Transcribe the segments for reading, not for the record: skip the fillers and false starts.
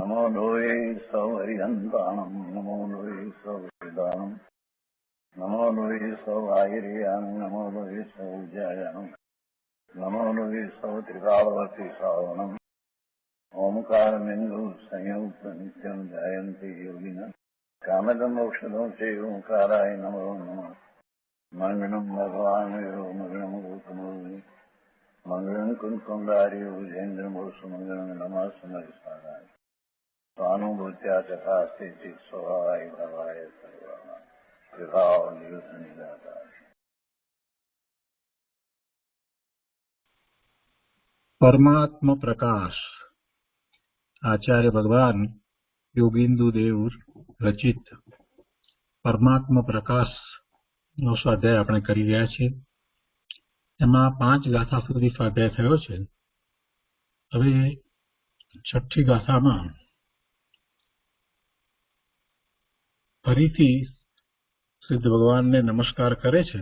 नमो लोये सौहरिहन्ताणम् नमो लोये सौहृदानम् नमो लोये सौआयर्याणम् नमो लोये सौज्यायानम् नमो लोये सौत्रिकालवर्ति श्रावणम् ओंकारमिन्दु संयुक्त नित्यम् ध्यायन्ति योगिनः कामदम् औषधम् चैव ओंकाराय नमो नमः मङ्गलम् भगवान् यो मङ्गलम् गौतमो मङ्गलम् कुन्कुण्डार्यो विजेन्द्रमोसुमङ्गलम् नमः समयसाराय स्वानुभूत्या चकास्ते चित् स्वभावाय भवाय सर्वाः विभावनिदाता। परमात्म प्रकाश आचार्य भगवान योगिंदु देव रचित परमात्म प्रकाश નો સ્વાધ્યાય આપણે કરી રહ્યા છીએ। એમાં 5 ગાથા સુધી સ્વાધ્યાય થયો છે। હવે છઠ્ઠી ગાથામાં ફરીથી સિદ્ધ ભગવાનને નમસ્કાર કરે છે,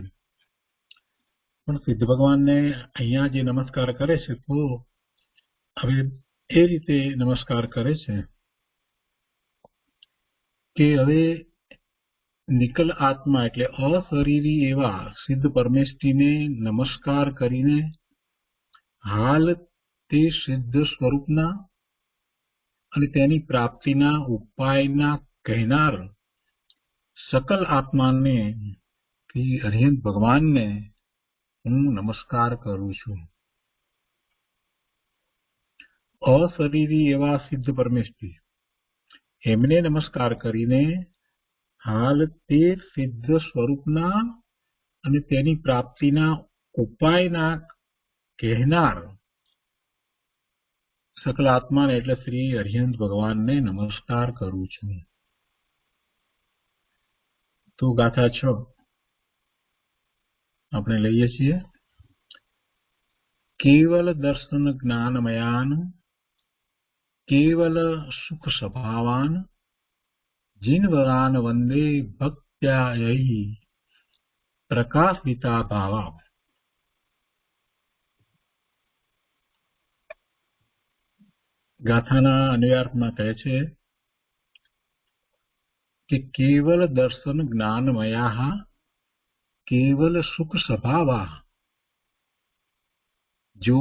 પણ સિદ્ધ ભગવાનને અહીંયા જે નમસ્કાર કરે છે તો હવે એ રીતે નમસ્કાર કરે છે કે હવે નિકલ આત્મા એટલે અશરીરી એવા સિદ્ધ પરમેષ્ઠીને નમસ્કાર કરીને હાલ તે સિદ્ધ સ્વરૂપના અને તેની પ્રાપ્તિના ઉપાયના કહેનાર सकल आत्माने अरिहंत भगवान ने हूँ नमस्कार करूं छू। अशरीरी एवं सिद्ध परमेष्ठी एमने नमस्कार करीने हाल ते सिद्ध स्वरूपना अने तेनी प्राप्तिना उपायना कहनार सकल आत्मा ने एटले श्री अरिहंत भगवान ने नमस्कार करूं छू। तो गाथा 6 આપણે લઈએ છીએ। केवल दर्शन ज्ञानमयान केवल सुख स्वभावान जिनवरान वंदे भक्त्यायि प्रकाशिता भावा। गाथाना अन्वयार्थમાં કહે છે कि केवल दर्शन ज्ञानमया केवल सुख स्वभावा, जो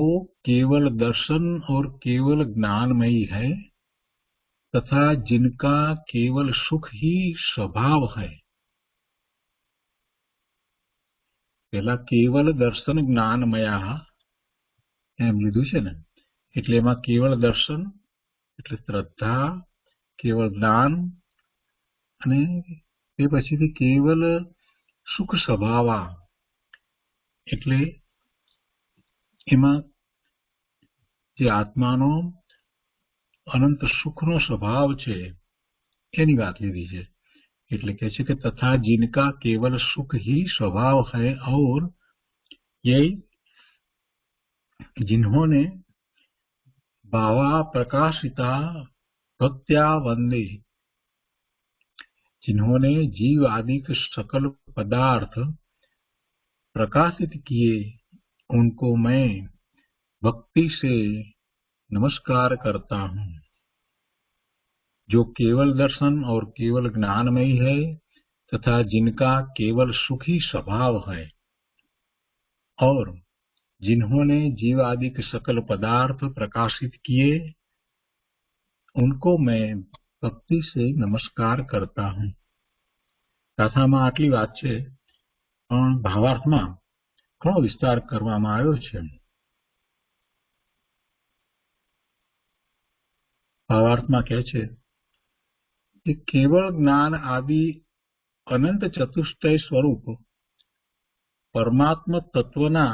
केवल दर्शन और केवल ज्ञानमयी है तथा जिनका केवल सुख ही स्वभाव है। पहला केवल दर्शन ज्ञानमया एम लीधुं छे ने, एटले एमां केवल दर्शन एटले श्रद्धा, केवल ज्ञान અને તે પછીથી કેવલ સુખ સ્વભાવા એટલે એમાં જે આત્માનો અનંત સુખનો સ્વભાવ છે એની વાત લીધી છે। એટલે કહે છે કે તથા जिनका केवल सुख ही स्वभाव है और ये जिन्होंने भावा प्रकाशिता भक्त्या वंदे, जिन्होंने जीव आदि के सकल पदार्थ प्रकाशित किए उनको मैं भक्ति से नमस्कार करता हूँ। जो केवल दर्शन और केवल ज्ञानमयी है तथा जिनका केवल सुखी स्वभाव है और जिन्होंने जीव आदि के सकल पदार्थ प्रकाशित किए उनको मैं भक्ति से नमस्कार करता हूँ। गाथामां आटली वात छे, पण भावार्थमां घणो विस्तार करवामां आव्यो छे। भावार्थमां कहे छे कि केवल ज्ञान आदि अनंत चतुष्टय स्वरूप परमात्म तत्वना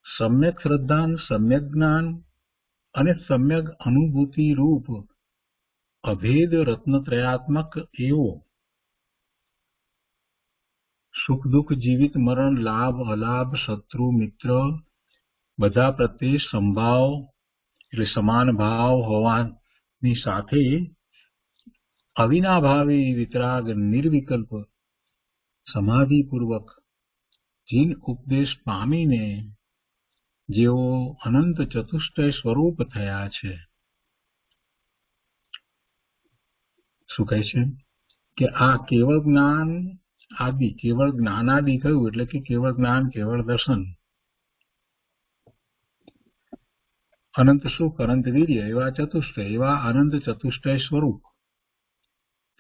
सम्यक श्रद्धा, सम्यक ज्ञान अने सम्यक अनुभूति रूप अभेद रत्नत्रयात्मक एवो सुख दुख जीवित मरण लाभ अलाभ शत्रु मित्र बधा प्रत्ये संभाव એટલે સમાન ભાવ હોવાની સાથે અવિનાભાવી વિતરાગ નિર્વિકલ્પ સમાધિપૂર્વક જીન ઉપદેશ પામીને જેઓ અનંત ચતુષ્ટય સ્વરૂપ થયા છે શું કહે છે કે આ કેવળ જ્ઞાન આદિ, કેવળ જ્ઞાનાદિ કહ્યું એટલે કે કેવળ જ્ઞાન, કેવળ દર્શન, અનંત સુખ, અનંત વીર્ય એવા ચતુષ્ટય, એવા અનંત ચતુષ્ટય સ્વરૂપ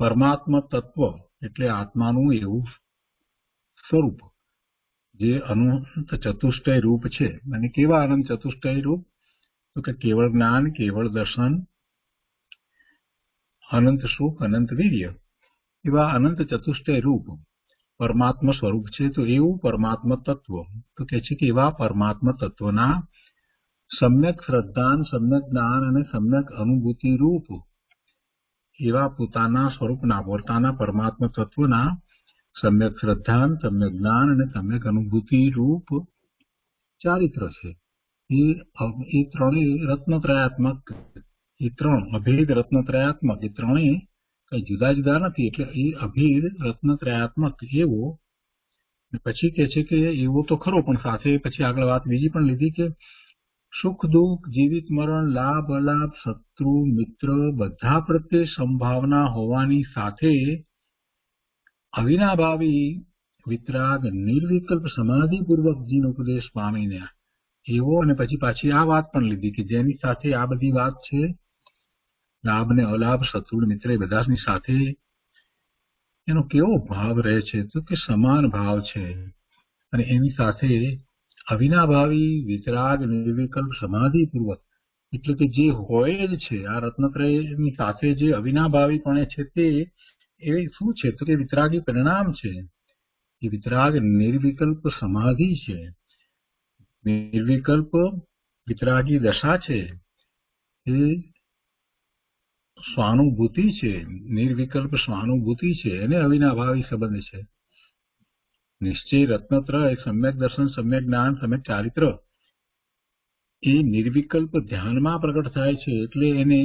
પરમાત્મા તત્વ એટલે આત્માનું એવું સ્વરૂપ જે અનંત ચતુષ્ટય રૂપ છે. અને કેવા અનંત ચતુષ્ટય રૂપ? તો કે કેવળ જ્ઞાન, કેવળ દર્શન, અનંત સુખ, અનંત વીર્ય એવા અનંત ચતુષ્ટય રૂપ પરમાત્મા સ્વરૂપ છે. તો એવું પરમાત્મા તત્વ, તો કે છે કે એવા પરમાત્મા તત્વના સમ્યક શ્રદ્ધાન, સમ્યક જ્ઞાન અને સમ્યક અનુભૂતિ રૂપ એવા પોતાના સ્વરૂપના, પોતાના પરમાત્મા તત્વના સમ્યક શ્રદ્ધાન, સમ્યક જ્ઞાન અને સમ્યક અનુભૂતિ રૂપ ચારિત્ર છે. એ ત્રણેય રત્નત્રયાત્મક, એ ત્રણ અભેદ રત્નત્રયાત્મક, એ ત્રણેય કઈ જુદા જુદા નથી. એટલે એ અભેદ રત્નત્રયાત્મક એવો. પછી કે છે કે એવો તો ખરો, પણ સાથે પછી આગળ વાત બીજી પણ લીધી કે સુખ દુઃખ, જીવિત મરણ, લાભ અલાભ, શત્રુ મિત્ર બધા પ્રત્યે સંભાવના હોવાની સાથે અવિનાભાવી વિતરાગ નિર્વિકલ્પ સમાધિપૂર્વક જીન ઉપદેશ પામીને એવો. અને પછી પાછી આ વાત પણ લીધી કે જેની સાથે આ બધી વાત છે, લાભ ને અલાભ, શત્રુ મિત્ર એ બધાની સાથે એનો કેવો ભાવ રહે છે? તો કે સમાન ભાવ છે. અને એની સાથે અવિનાભાવી વિતરાગ નિર્વિકલ્પ સમાધિપૂર્વક એટલે કે જે હોય જ છે, આ રત્નત્રયની સાથે જે અવિનાભાવીપણે છે તે એ શું છે? તો કે વિતરાગી પરિણામ છે. એ વિતરાગ નિર્વિકલ્પ સમાધિ છે, નિર્વિકલ્પ વિતરાગી દશા છે, એ સ્વાનુભૂતિ છે, નિર્વિકલ્પ સ્વાનુભૂતિ છે, એને અવિનાભાવી સંબંધ છે. નિશ્ચય રત્નત્રય, સમ્યક દર્શન, સમ્યક જ્ઞાન, સમ્યક ચારિત્ર એ નિર્વિકલ્પ ધ્યાનમાં પ્રગટ થાય છે. એટલે એને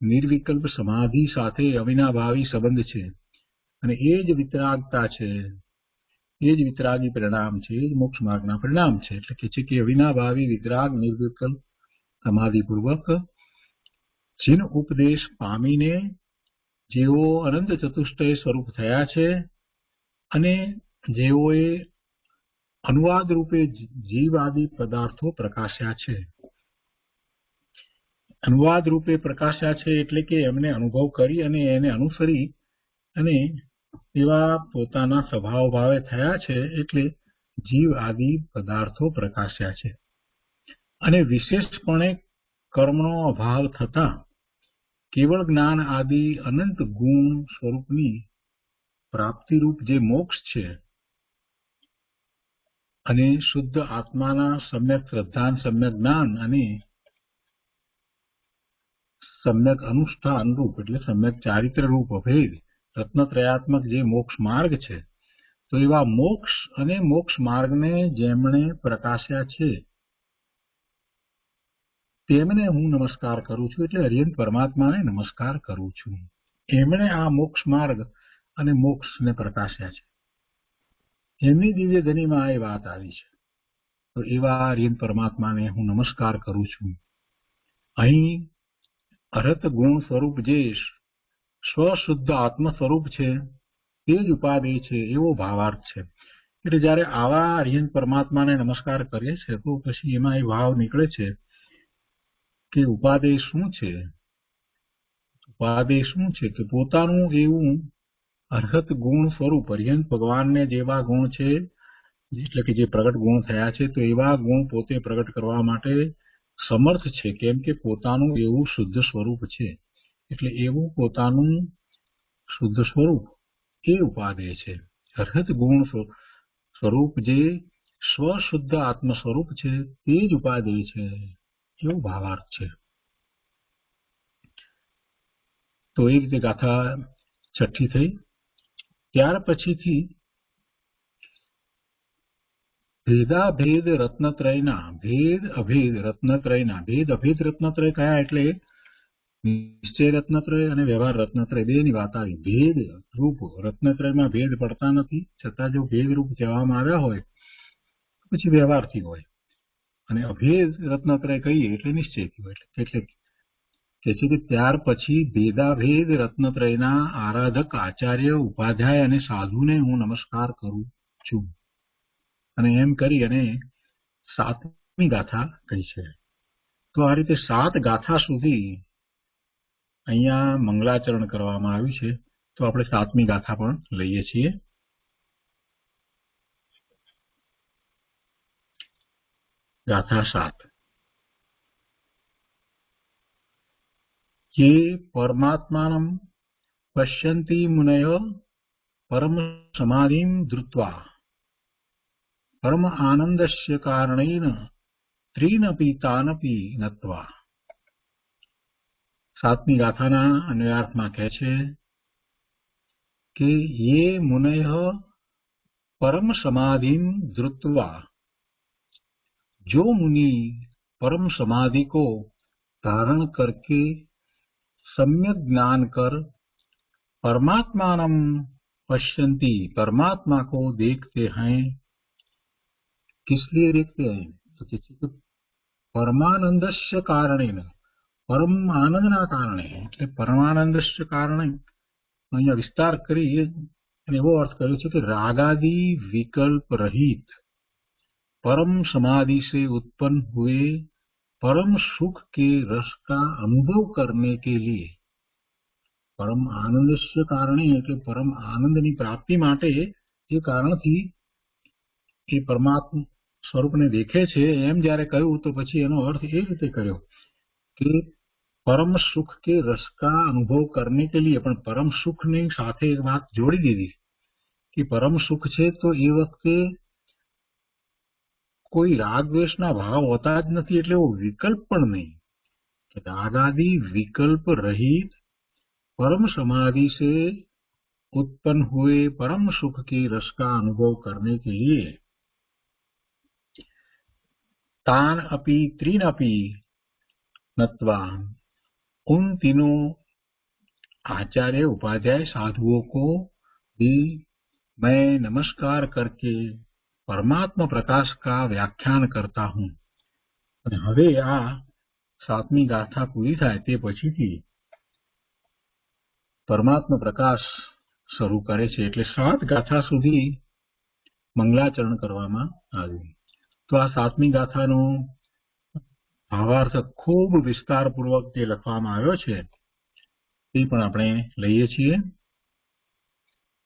નિર્વિકલ્પ સમાધિ સાથે અવિનાભાવી સંબંધ છે. અને એ જ વિતરાગતા છે, એ જ વિતરાગી પરિણામ છે, એ જ મોક્ષ માર્ગના પરિણામ છે. એટલે કે છે કે અવિનાભાવી વિતરાગ નિર્વિકલ્પ સમાધિપૂર્વક જીન ઉપદેશ પામીને જેઓ અનંત ચતુષ્ટય સ્વરૂપ થયા છે અને જેઓએ અનુવાદ રૂપે જીવ આદિ પદાર્થો પ્રકાશ્યા છે. અનુવાદ રૂપે પ્રકાશ્યા છે એટલે કે એમને અનુભવ કરી અને એને અનુસરી અને એવા પોતાના સ્વભાવ ભાવે થયા છે. એટલે જીવ આદિ પદાર્થો પ્રકાશ્યા છે. અને વિશેષપણે કર્મનો અભાવ થતા કેવળ જ્ઞાન આદિ અનંત ગુણ સ્વરૂપની પ્રાપ્તિરૂપ જે મોક્ષ છે અને શુદ્ધ આત્માના સમ્યક શ્રદ્ધાન, સમ્યક જ્ઞાન અને સમ્યક અનુષ્ઠાન રૂપ એટલે સમ્યક ચારિત્ર રૂપ અભેદ રત્નત્રયાત્મક જે મોક્ષ માર્ગ છે, તો એવા મોક્ષ અને મોક્ષ માર્ગને જેમણે પ્રકાશ્યા છે તેમને હું નમસ્કાર કરું છું. એટલે હરિયંત પરમાત્માને નમસ્કાર કરું છું. એમણે આ મોક્ષ માર્ગ અને મોક્ષને પ્રકાશ્યા છે. એમની દિવ્ય ધનીમાં એ વાત આવી છે. તો એવા હરિયંત પરમાત્માને હું નમસ્કાર કરું છું. અહીં અરહત ગુણ સ્વરૂપ જે સ્વશુદ્ધ આત્મ સ્વરૂપ છે તે જ ઉપાદેય છે એવો ભાવાર્થ છે. એટલે જયારે આવા હરિયંત પરમાત્માને નમસ્કાર કરીએ છીએ તો પછી એમાં એ ભાવ નીકળે છે કે ઉપાદેય શું છે? ઉપાદેય શું છે? કે પોતાનું એવું અરહત ગુણ સ્વરૂપ હરિયંત ભગવાનને જેવા ગુણ છે, એટલે કે જે પ્રગટ ગુણ થયા છે, તો એવા ગુણ પોતે પ્રગટ કરવા માટે સમર્થ છે. કેમ કે પોતાનું એવું શુદ્ધ સ્વરૂપ છે. એટલે એવું પોતાનું શુદ્ધ સ્વરૂપ એ ઉપાદેય છે. અરહત ગુણ સ્વરૂપ જે સ્વશુદ્ધ આત્મ સ્વરૂપ છે તે જ ઉપાદેય છે એવો ભાવાર્થ છે. તો એ રીતે ગાથા છઠ્ઠી થઈ. ત્યાર પછીથી ભેદાભેદ રત્નત્રયના ભેદ અભેદ રત્નત્રયના ભેદ અભેદ રત્નત્રય કયા? એટલે નિશ્ચય રત્નત્રય અને વ્યવહાર રત્નત્રય બેની વાત આવી. ભેદ રૂપ રત્નત્રયમાં ભેદ પડતા નથી, છતાં જો ભેદ રૂપ કહેવામાં આવ્યા હોય પછી વ્યવહારથી હોય, અને અભેદ રત્નત્રય કહીએ એટલે નિશ્ચયથી હોય. એટલે કે છે કે ત્યાર પછી ભેદાભેદ રત્નત્રયના આરાધક આચાર્ય ઉપાધ્યાય અને સાધુને હું નમસ્કાર કરું છું. અને એમ કરી અને 7મી ગાથા કહી છે. તો આ રીતે 7 ગાથા સુધી અહીંયા મંગલાચરણ કરવામાં આવ્યું છે. તો આપણે 7મી ગાથા પણ લઈએ છીએ. गाथा 7 ये परमात्मानं पश्यन्ति मुनयो परम समाधिं धृत्वा परम आनंदस्य कारणेन त्रीनपि तानपि नत्वा. 7મી ગાથાના અન્વયાર્થમાં કહે છે કે ये मुनयो परम समाधिं धृत्वा, जो मुनि परम समाधि को धारण करके सम्यक ज्ञान कर परमात्मानं पश्यन्ति, परमात्मा को देखते हैं. किस लिए देखते हैं? तो परमानंदस्य कारणेन, परम आनंदना कारणे, એટલે પરમાનંદस्य કારણે અહીંયા વિસ્તાર કરી અને એવો અર્થ કર્યો છે કે રાગાદि વિકલ્પ રહિત परम समाधि से उत्पन्न हुए परम सुख के रस का अनुभव करने के लिए, परम आनंद से कारणे એટલે परम आनंदની પ્રાપ્તિ માટે જે કારણથી એ પરમાત્મા સ્વરૂપને દેખે છે એમ જ્યારે કહ્યું તો પછી એનો અર્થ એ રીતે કર્યો કે परम सुख के रस का अनुभव करने के लिए, પણ પરમ સુખની સાથે એક વાત જોડી દીધી કે પરમ સુખ છે તો એ વખતે कोई राग द्वेषना भाव होता ज नहीं, એટલે विकल्प पण नहीं. रागादि विकल्प रहित परम समाधि से उत्पन्न हुए परम सुख के रस का अनुभव करने के लिए तान अपि त्रीन अपि नत्वा, उन तीनों आचार्य उपाध्याय साधुओं को भी मैं नमस्कार करके परमात्मा प्रकाश का व्याख्यान करता हूं. અને હવે આ 7મી ગાથા પૂરી થાય તે પછીથી પરમાત્મા પ્રકાશ શરૂ કરે છે. એટલે 7 ગાથા સુધી મંગલાચરણ કરવામાં આવ્યું. તો આ 7મી ગાથાનો ભાવાર્થ ખૂબ વિસ્તારપૂર્વક જે લખવામાં આવ્યો છે તે પણ આપણે લઈએ છીએ.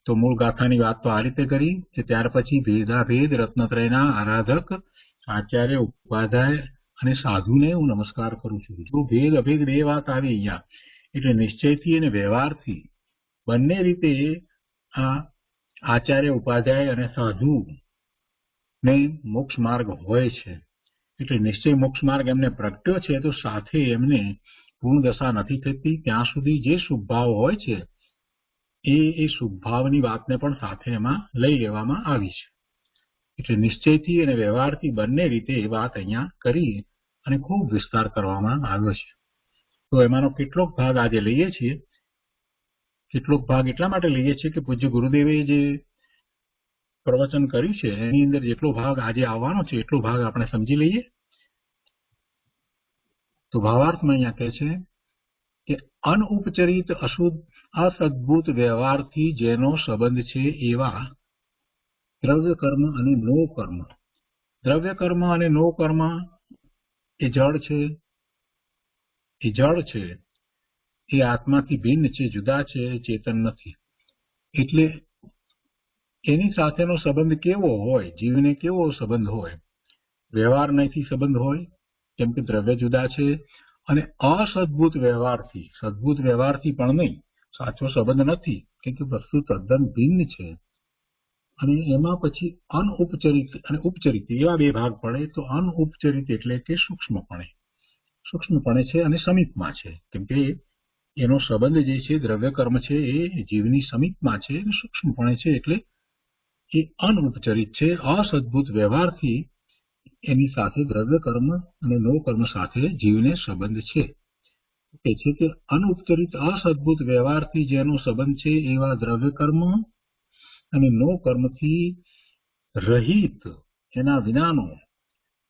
તો મૂળ ગાથાની વાત તો આ રીતે કરી કે ત્યાર પછી ભેદાભેદ રત્નત્રયના આરાધક આચાર્ય ઉપાધ્યાય અને સાધુને હું નમસ્કાર કરું છું. જો ભેદ અભેદ બે વાત આવી અહીંયા એટલે નિશ્ચયથી અને વ્યવહારથી બંને રીતે આ આચાર્ય ઉપાધ્યાય અને સાધુ ને મોક્ષ માર્ગ હોય છે. એટલે નિશ્ચય મોક્ષ માર્ગ એમને પ્રગટ્યો છે તો સાથે એમને પૂર્ણ દશા નથી થતી ત્યાં સુધી જે શુભ ભાવ હોય છે એ શુભ ભાવની વાતને પણ સાથે એમાં લઈ લેવામાં આવી છે. એટલે નિશ્ચયથી અને વ્યવહારથી બંને રીતે એ વાત અહીંયા કરી અને ખૂબ વિસ્તાર કરવામાં આવ્યો છે. તો એમાંનો કેટલોક ભાગ આજે લઈએ છીએ. કેટલોક ભાગ એટલા માટે લઈએ છીએ કે પૂજ્ય ગુરુદેવે જે પ્રવચન કર્યું છે એની અંદર જેટલો ભાગ આજે આવવાનો છે એટલો ભાગ આપણે સમજી લઈએ. તો ભાવાર્થમાં અહીંયા કહે છે કે અનઉપચરિત અશુદ્ધ અસદભૂત વ્યવહારથી જેનો સંબંધ છે એવા દ્રવ્ય કર્મ અને નો કર્મ. દ્રવ્ય કર્મ અને નો કર્મ એ જળ છે, એ આત્માથી ભિન્ન છે, જુદા છે, ચેતન નથી. એટલે એની સાથેનો સંબંધ કેવો હોય, જીવને કેવો સંબંધ હોય? વ્યવહાર નહીંથી સંબંધ હોય કેમ કે દ્રવ્ય જુદા છે, અને અસદભૂત વ્યવહારથી, સદભૂત વ્યવહારથી પણ નહીં, સાચો સંબંધ નથી કેમ કે વસ્તુ તદ્દન ભિન્ન છે. અને એમાં પછી અનઉપચરિત અને ઉપચરિત એવા બે ભાગ પડે. તો અનઉપચરિત એટલે કે સૂક્ષ્મપણે છે અને સમીપમાં છે. કેમ કે એનો સંબંધ જે છે દ્રવ્ય કર્મ છે એ જીવની સમીપમાં છે અને સૂક્ષ્મપણે છે. એટલે એ અનઉપચરિત છે. અસદભૂત વ્યવહારથી એની સાથે દ્રવ્ય કર્મ અને નો કર્મ સાથે જીવને સંબંધ છે. કે છે કે અનઉપચરિત અસદભૂત વ્યવહારથી જેનો સંબંધ છે એવા દ્રવ્ય કર્મ અને નો કર્મથી રહિત એના વિનાનો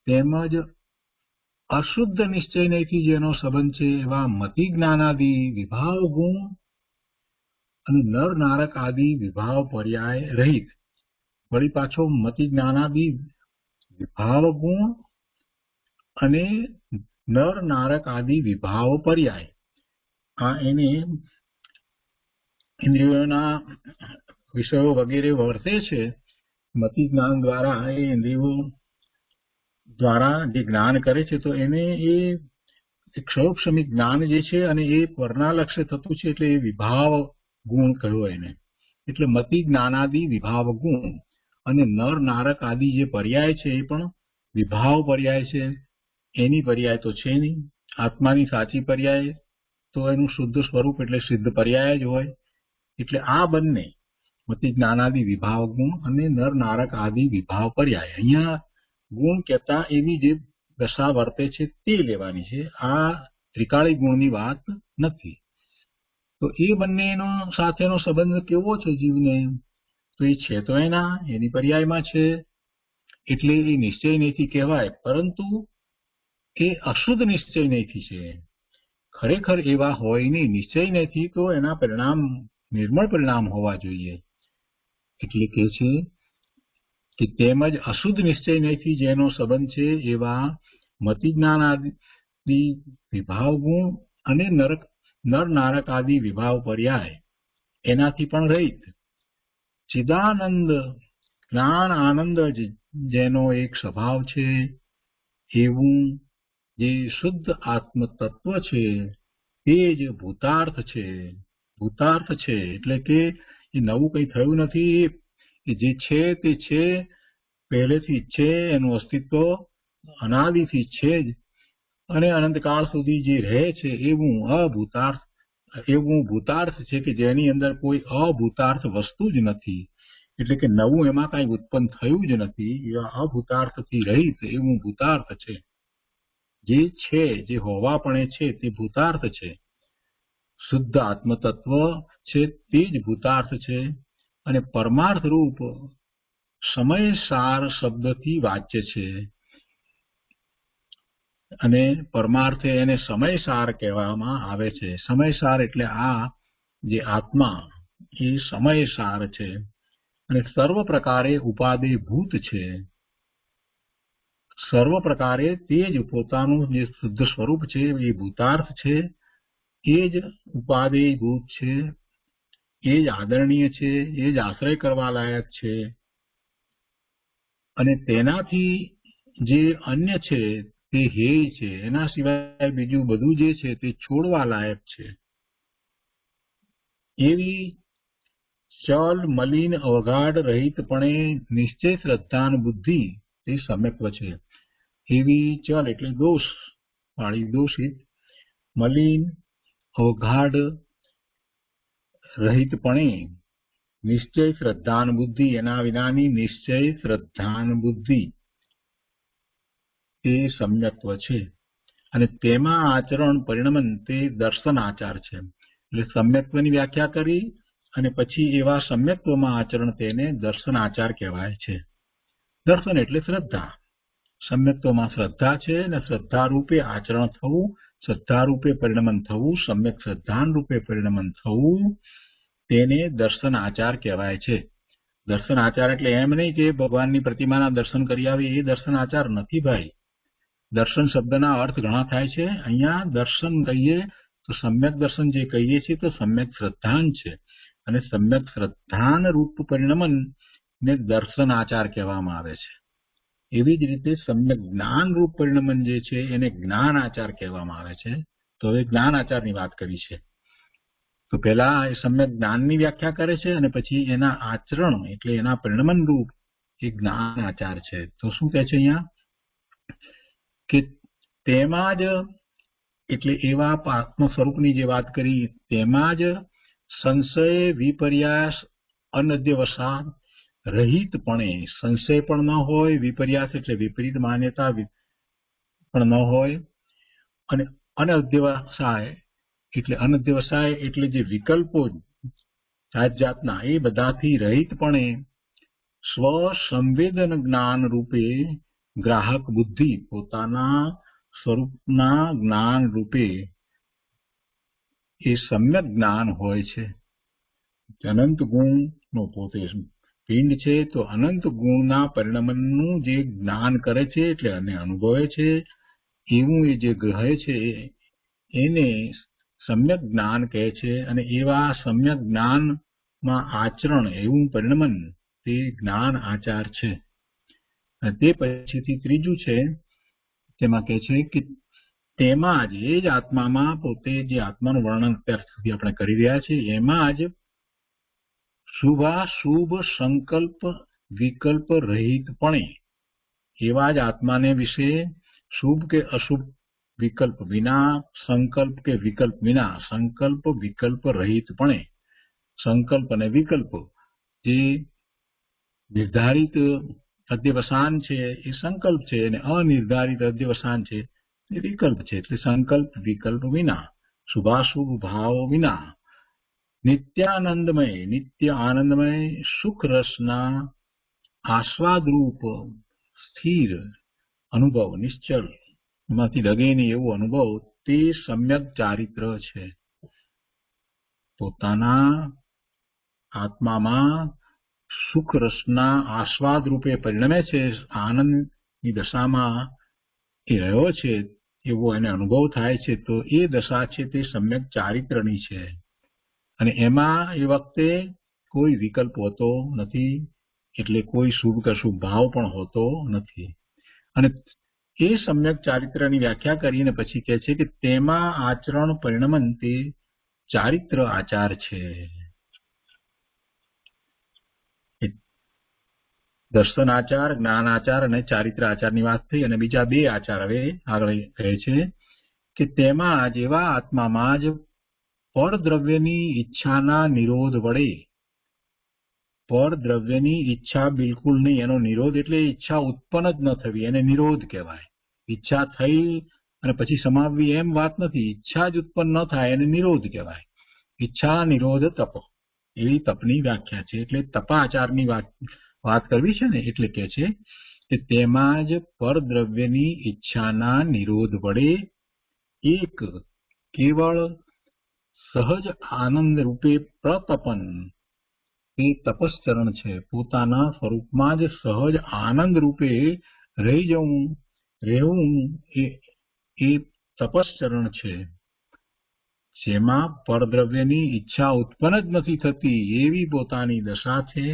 તેમજ અશુદ્ધ નિશ્ચયથી જેનો સંબંધ છે એવા મતિ જ્ઞાનાદિ વિભાવ ગુણ અને નર નારક આદિ વિભાવ પર્યાય રહિત. વળી પાછો મતિ જ્ઞાનાદિ વિભાવ ગુણ અને નર નારક આદિ વિભાવ પર્યાય, આ એને ઇન્દ્રિયોના વિષયો વગેરે વર્તે છે. મતિ જ્ઞાન દ્વારા એ ઇન્દ્રિયો દ્વારા જે જ્ઞાન કરે છે તો એને એ ક્ષયોક્ષમી જ્ઞાન જે છે અને એ પરના લક્ષ્ય થતું છે એટલે એ વિભાવ ગુણ કહ્યો એને. એટલે મતિ જ્ઞાનાદિ વિભાવ ગુણ અને નર નારક આદિ જે પર્યાય છે એ પણ વિભાવ પર્યાય છે. એની પર્યાય તો છે નહીં. આત્માની સાચી પર્યાય તો એનું શુદ્ધ સ્વરૂપ એટલે સિદ્ધ પર્યાય જ હોય. એટલે આ બંને મતિ જ્ઞાનાદિ વિભાવ ગુણ અને નર નારક આદિ વિભાવ પર્યાય, અહીંયા ગુણ કહેતા એવી જે દશા વર્તે છે તે લેવાની છે. આ ત્રિકાળી ગુણની વાત નથી. તો એ બંનેનો સાથેનો સંબંધ કેવો છે જીવને? તો એ છે તો એની પર્યાયમાં છે એટલે એ નિશ્ચય નહીંથી કહેવાય, પરંતુ એ અશુદ્ધ નિશ્ચય નહીંથી છે. ખરેખર એવા હોય નહીં. નિશ્ચય નહીંથી તો એના પરિણામ નિર્મળ પરિણામ હોવા જોઈએ. એટલે કે છે કે તેમજ અશુદ્ધ નિશ્ચય નહીંથી જેનો સંબંધ છે એવા મતિ જ્ઞાન આદિ વિભાવ ગુણ અને નર નારક આદિ વિભાવ પર્યાય એનાથી પણ રહિત ચિદાનંદ જ્ઞાન આનંદ જેનો એક સ્વભાવ છે એવું જે શુદ્ધ આત્મ તત્વ છે તે જ ભૂતાર્થ છે. ભૂતાર્થ છે એટલે કે એ નવું કંઈ થયું નથી. એ જે છે તે છે, પહેલેથી જ છે. એનું અસ્તિત્વ અનાદિથી છે જ અને અનંતકાળ સુધી જે રહે છે એવું ભૂતાર્થ છે કે જેની અંદર કોઈ અભૂતાર્થ વસ્તુ જ નથી. એટલે કે નવું એમાં કાંઈ ઉત્પન્ન થયું જ નથી. એવા અભૂતાર્થથી રહિત એવું ભૂતાર્થ છે. જે છે, જે હોવાપણે છે તે ભૂતાર્થ છે. શુદ્ધ આત્મતત્વ છે તે જ ભૂતાર્થ છે. અને પરમાર્થ રૂપ સમય સાર શબ્દથી વાચ્ય છે. અને પરમાર્થે એને સમય સાર કહેવામાં આવે છે. સમય સાર એટલે આ જે આત્મા એ સમય સાર છે અને સર્વ પ્રકારે ઉપાદેય ભૂત છે. સર્વ પ્રકારે તે જ પોતાનું જે શુદ્ધ સ્વરૂપ છે એ ભૂતાર્થ છે. એ જ ઉપાદેય ભૂત છે. એ જ આદરણીય છે. એ જ આશ્રય કરવા લાયક છે. અને તેનાથી જે અન્ય છે તે હેય છે. એના સિવાય બીજું બધું જે છે તે છોડવા લાયક છે. એવી ચલ મલિન અવગાઢ રહિતપણે નિશ્ચય શ્રદ્ધાન બુદ્ધિ તે સમ્યક્વ છે. એવી ચલ એટલે દોષ વાળી, દોષિત, મલિન અવગાઢ રહિતપણે નિશ્ચય શ્રદ્ધાન બુદ્ધિ, એના વિનાની નિશ્ચય શ્રદ્ધાન બુદ્ધિ તે સમ્યક્વ છે. અને તેમાં આચરણ પરિણમન તે દર્શન આચાર છે. એટલે સમ્યક્વની વ્યાખ્યા કરી અને પછી એવા સમ્યક્વમાં આચરણ તેને દર્શન આચાર કહેવાય છે. દર્શન એટલે શ્રદ્ધા. સમ્યક્વમાં શ્રદ્ધા છે અને શ્રદ્ધા રૂપે આચરણ થવું, શ્રદ્ધા રૂપે પરિણમન થવું, સમ્યક શ્રદ્ધાન રૂપે પરિણમન થવું તેને દર્શન આચાર કહેવાય છે. દર્શન આચાર એટલે એમ નહીં કે ભગવાનની પ્રતિમાના દર્શન કરી આવે એ દર્શન આચાર નથી ભાઈ. દર્શન શબ્દના અર્થ ઘણા થાય છે. અહીંયા દર્શન કહીએ તો સમ્યક દર્શન જે કહીએ છીએ તો સમ્યક શ્રદ્ધાન છે. અને સમ્યક શ્રદ્ધાન રૂપ પરિણમન ને દર્શન આચાર કહેવામાં આવે છે. એવી જ રીતે સમ્યક જ્ઞાન રૂપ પરિણમન જે છે એને જ્ઞાન આચાર કહેવામાં આવે છે. તો હવે જ્ઞાન આચારની વાત કરી છે. તો પહેલા એ સમ્યક જ્ઞાનની વ્યાખ્યા કરે છે અને પછી એના આચરણ એટલે એના પરિણમન રૂપ એ જ્ઞાન આચાર છે. તો શું કહે છે અહીંયા કે તેમાં જ એટલે એવા આત્મ સ્વરૂપની જે વાત કરી તેમાં જ સંશય વિપર્યાસ અનદ્યવસાદ રહિતપણે, સંશય પણ ન હોય, વિપર્યાસ એટલે વિપરીત માન્યતા પણ ન હોય, અને અનદ્યવસાય એટલે જે વિકલ્પો જાત જાતના એ બધાથી રહિતપણે સ્વ સંવેદન જ્ઞાન રૂપે ગ્રાહક બુદ્ધિ પોતાના સ્વરૂપના જ્ઞાન રૂપે એ સમ્યક જ્ઞાન હોય છે. અનંત ગુણનો પોતે પિંડ છે, તો અનંત ગુણના પરિણમનનું જે જ્ઞાન કરે છે એટલે અને અનુભવે છે, એવું એ જે ગ્રહે છે એને સમ્યક જ્ઞાન કહે છે. અને એવા સમ્યક જ્ઞાનમાં આચરણ એવું પરિણમન તે જ્ઞાન આચાર છે. અને તે પછીથી ત્રીજું છે, તેમાં કહે છે કે તેમાં જ એ જ આત્મામાં પોતે જે આત્માનું વર્ણન અત્યાર સુધી આપણે કરી રહ્યા છીએ એમાં જ શુભાશુભ સંકલ્પ વિકલ્પ રહિતપણે એવા જ આત્માને વિશે શુભ કે અશુભ વિકલ્પ વિના, સંકલ્પ કે વિકલ્પ વિના, સંકલ્પ વિકલ્પ રહિતપણે, સંકલ્પ અને વિકલ્પ જે નિર્ધારિત અધ્યવસાન છે એ સંકલ્પ છે અને અનિર્ધારિત અધ્યવસાન છે એ વિકલ્પ છે. એટલે સંકલ્પ વિકલ્પ વિના, શુભાશુભ ભાવ વિના, નિત્યાનંદમય, નિત્ય આનંદમય સુખ રસના આસ્વાદરૂપ સ્થિર અનુભવ, નિશ્ચળ, એમાંથી લગે નહીં એવો અનુભવ તે સમ્યક ચારિત્ર છે. પોતાના આત્મામાં સુખ રસના આસ્વાદ રૂપે પરિણમે છે, આનંદની દશામાં એ રહ્યો છે એવો એને અનુભવ થાય છે, તો એ દશા છે તે સમ્યક ચારિત્રની છે. અને એમાં એ વખતે કોઈ વિકલ્પ હોતો નથી, એટલે કોઈ શુભ કે અશુભ ભાવ પણ હોતો નથી. અને એ સમ્યક ચારિત્રની વ્યાખ્યા કરીને પછી કહે છે કે તેમાં આચરણ પરિણમન તે ચારિત્ર આચાર છે. દર્શન આચાર, જ્ઞાન આચાર અને ચારિત્ર આચારની વાત થઈ. અને બીજા બે આચાર હવે આગળ કહે છે કે તેમાં જ એવા આત્મામાં જ પરદ્રવ્યની ઈચ્છાના નિરોધ વડે, પરદ્રવ્યની ઈચ્છા બિલકુલ નહીં, એનો નિરોધ એટલે ઈચ્છા ઉત્પન્ન જ ન થવી, એને નિરોધ કહેવાય. ઈચ્છા થઈ અને પછી સમાવવી એમ વાત નથી, ઈચ્છા જ ઉત્પન્ન ન થાય એને નિરોધ કહેવાય. ઈચ્છા નિરોધ તપ, એવી તપની વ્યાખ્યા છે. એટલે તપાચારની વાત કરવી છે ને, એટલે કે છે કે તેમાં જ પરદ્રવ્યની ઈચ્છાના નિરોધ વડે એક કેવળ સહજ આનંદ રૂપે પ્રતપન એ તપશ્ચરણ છે. પોતાના સ્વરૂપમાં જ સહજ આનંદ રૂપે રહી જવું, રહેવું એ તપશ્ચરણ છે. જેમાં પરદ્રવ્યની ઈચ્છા ઉત્પન્ન જ નથી થતી એવી પોતાની દશા છે.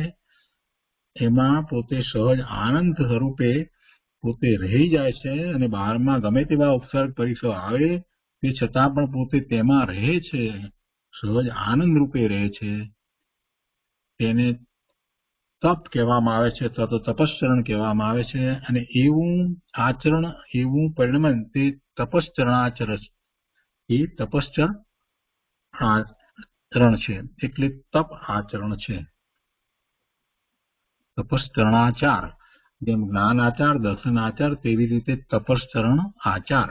એમાં પોતે સહજ આનંદ સ્વરૂપે પોતે રહી જાય છે અને બહારમાં ગમે તેવા ઉપસર્ગ પરિસર આવે તે છતાં પણ પોતે તેમાં રહે છે, સહજ આનંદ રૂપે રહે છે. તેને તપ કહેવામાં આવે છે અથવા તો તપશ્ચરણ કહેવામાં આવે છે. અને એવું આચરણ, એવું પરિણમન તે તપશ્ચરણાચર છે. એ તપશ્ચર આચરણ છે, એટલે તપ આચરણ છે. તપશ્ચરણાચાર, જેમ જ્ઞાન આચાર, દર્શન આચાર, તેવી રીતે તપશ્ચરણ આચાર.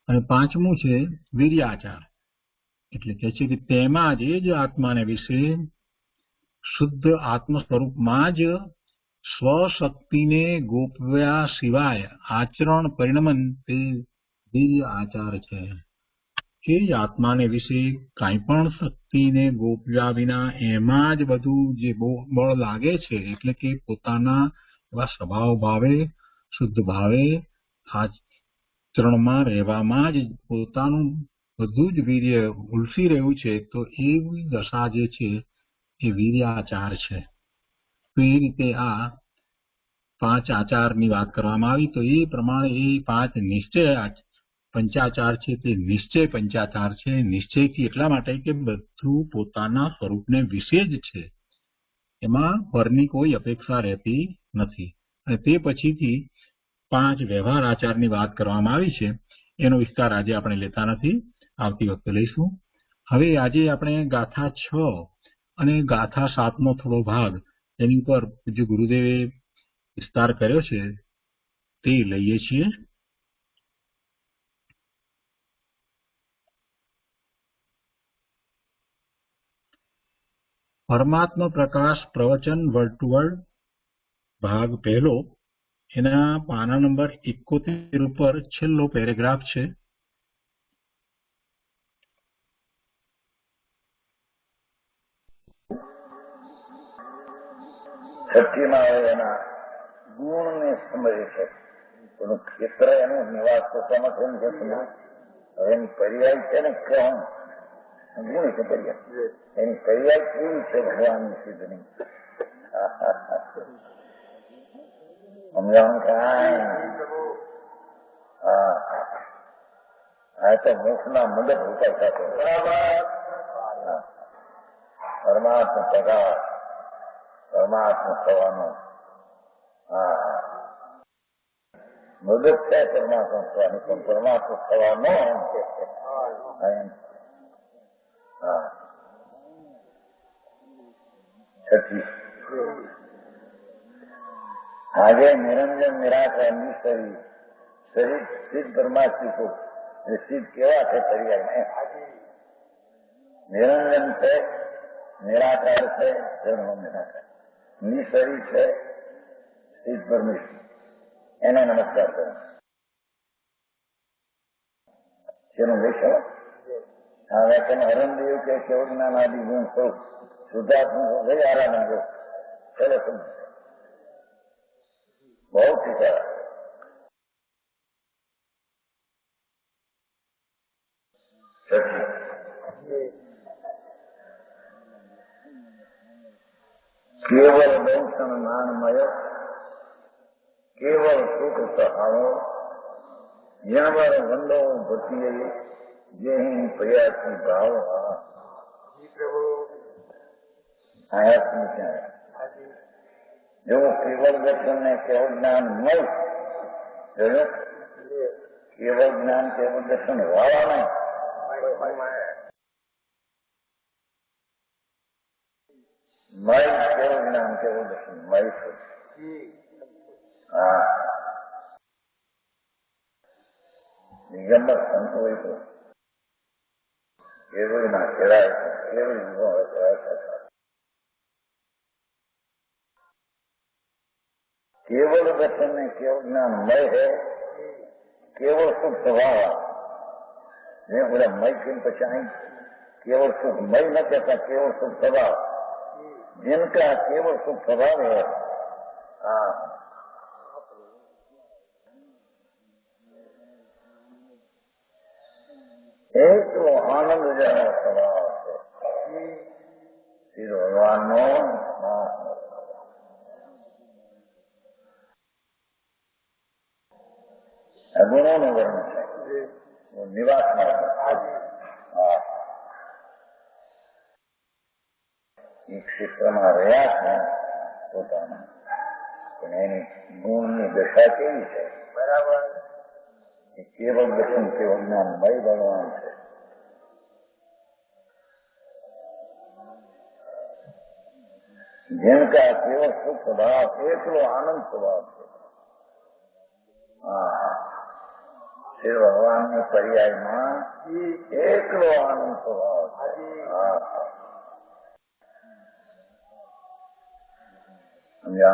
અને પાંચમું છે વીર્યાચાર, એટલે કે છે કે તેમાં જ એ જ આત્માને વિશે શુદ્ધ આત્મ સ્વરૂપમાં જ સ્વશક્તિને ગોપવ્યા સિવાય આચરણ પરિણમન તે વીર્ય આચાર છે. એ જ આત્માને વિશે કાંઈ પણ શક્તિને ગોપવ્યા વિના એમાં જ બધું જે બળ લાગે છે, એટલે કે પોતાના એવા સ્વભાવ ભાવે, શુદ્ધ ભાવે આચરણમાં રહેવામાં જ પોતાનું બધું જ વીર્ય ઉલસી રહ્યું છે, તો એવી દશા જે છે એ વીર્યાચાર છે. તો એ રીતે આ પાંચ આચારની વાત કરવામાં આવી. તો એ પ્રમાણે એ પાંચ નિશ્ચય પંચાચાર છે તે નિશ્ચય પંચાચાર છે. નિશ્ચયથી એટલા માટે કે બધું પોતાના સ્વરૂપને વિશે જ છે, એમાં પરની કોઈ અપેક્ષા રહેતી નથી. અને તે પછીથી પાંચ વ્યવહાર આચારની વાત કરવામાં આવી છે. એનો વિસ્તાર આજે આપણે લેતા નથી, આવતી વખતે લઈશું. હવે આજે આપણે ગાથા 6 અને ગાથા 7નો થોડો ભાગ એની ઉપર જે ગુરુદેવે વિસ્તાર કર્યો છે તે લઈએ છીએ. પરમાત્મા પ્રકાશ પ્રવચન વર્ડ ટુ વર્ડ ભાગ પહેલો. એના પાના નંબર 71 ઉપર છેલ્લો પેરેગ્રાફ છે. છઠ્ઠીમાં એના ગુણને સમજે છે. એનું ક્ષેત્ર, એનું નિવાસ પોતામાં કેમ છે હવે એની પર્યાય છે ને ક્રમ ગુણ છે પર્યાય. એની પર્યાય કેવી છે ભગવાનની સિદ્ધની. સમજાવું કાંઈ આ તો મોક્ષના મંડપ ઉપાડતા છે. પરમાત્મા સદા પરમાત્મા થવાનો મદદ છે પરમાત્મા થવાની, પણ પરમાત્મા થવાનો એમ કે છઠ્ઠી આજે નિરંજન નિરાકાર નિશ્ચરી શરીર સિદ્ધ પરમાત્મા કો સિદ્ધ કેવા છે પર્યાય નિરંજન છે, નિરાકાર છે, જન્મ નિરાકાર નિશરી છે, સિદ્ધ પરમેશ્વર એને નમસ્કાર કરો. જેનું વિષય હવે તમે હરણદેવ કે કેવળ જ્ઞાન આદિ ગુણ સ્વરૂપ શુદ્ધાત્મક ભાઈ આરામ જો ચલો સમજ બહુ ટીકા કેવળ દર્શન માનમય કેવળ સુખ સહાવો જ્યાં વંદો ભતીએ જે પ્રયાસી ભાવ જો કેવળ દર્શન ને કેવળ જ્ઞાન મય કેવળ જ્ઞાન કેવળ દર્શન વાળા નહીં મય કેવળ જ્ઞાન કેવળ દર્શન મય છે. દિગંબર સંત હોય તો કેવળ ના ખેડાય કેવળ केवल दर्शन में केवल ज्ञान मय है, केवल सुख स्वभाव ये बोला मय क्यों पचाएं केवल सुख मय न कहता केवल सुख स्वभाव जिनका केवल सुख स्वभाव है एक तो आनंद जनो स्वभाव है श्री भगवान नो गुणों નું વર્ણન છે નિવાસમાં એ ક્ષેત્રમાં રહ્યા છે પોતાના પણ એની ગુણની દશા કેવી છે બરાબર એ કેવળ દર્શન કેવળ જ્ઞાનમય ભગવાન છે. जिनका केवल सुख स्वभाव एकलो आनंद स्वभाव है. श्री भगवान ने पर्याय में एकलो आनंद स्वभाव समझा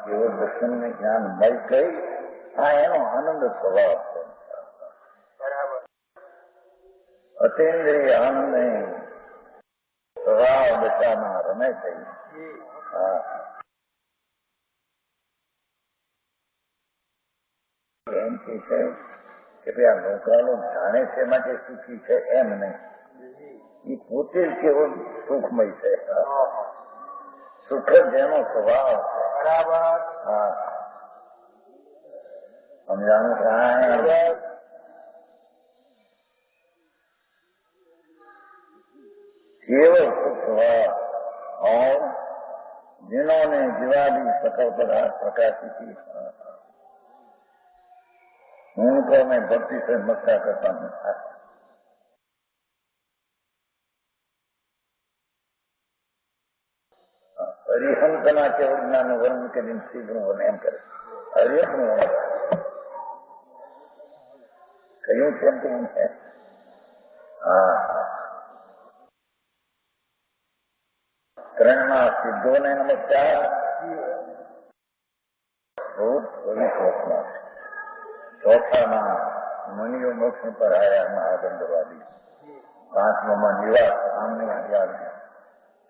केवल दर्शन में ज्ञान मय कही एनो आनंद स्वभाव है बराबर अतीन्द्रिय आनंद स्वभाव दशा में रमे थी. એમ કે છે કે ભાઈ આ નોકરાનો જાણે છે માટે સુખી છે એમ નહીં એ પોતે જ કેવળ સુખમય છે સુખ જ એનો સ્વભાવ છે બરાબર સમજાનું કાંઈ केवल सुख स्वभाव और जिन्होंने जीवादि सकल पदार्थ प्रकाशित की उनको मैं भक्ति से नमस्कार करता हूँ. हरिहंसना के ज्ञान वर्ण के दिन शीघ्र वर्णन करे हरिहंस कहीं से है ત્રણમાં સિદ્ધોને નમસ્કાર ભૂત ભવિષ્યમાં ચોથામાં મનિયો મોક્ષ પર આયા મહાદંડવાદી, પાંચમામાં નિવાસ આમને આવ્યા,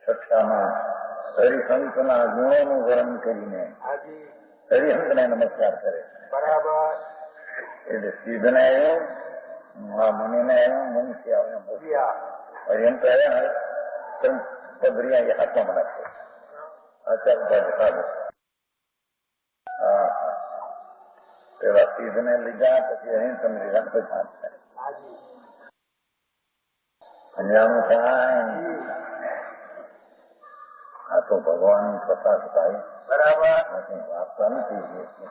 છઠ્ઠામાં હરિહંસના ગુણોનું વર્ણન કરીને હરિહંસને નમસ્કાર કરે. બરાબર. એટલે સિદ્ધને આવ્યું, મનિને આવ્યું, મનુષ્ય આવ્યા, હરિહંસ આવ્યા, પદરિયા એ હાથમાં રાખે. પેલા સિદ્ધને લીધા, પછી અહિંસને લીધા, પછી અંજાનું થાય. આ તો ભગવાન પ્રકાશ થાય. બરાબર. આપતા નથી.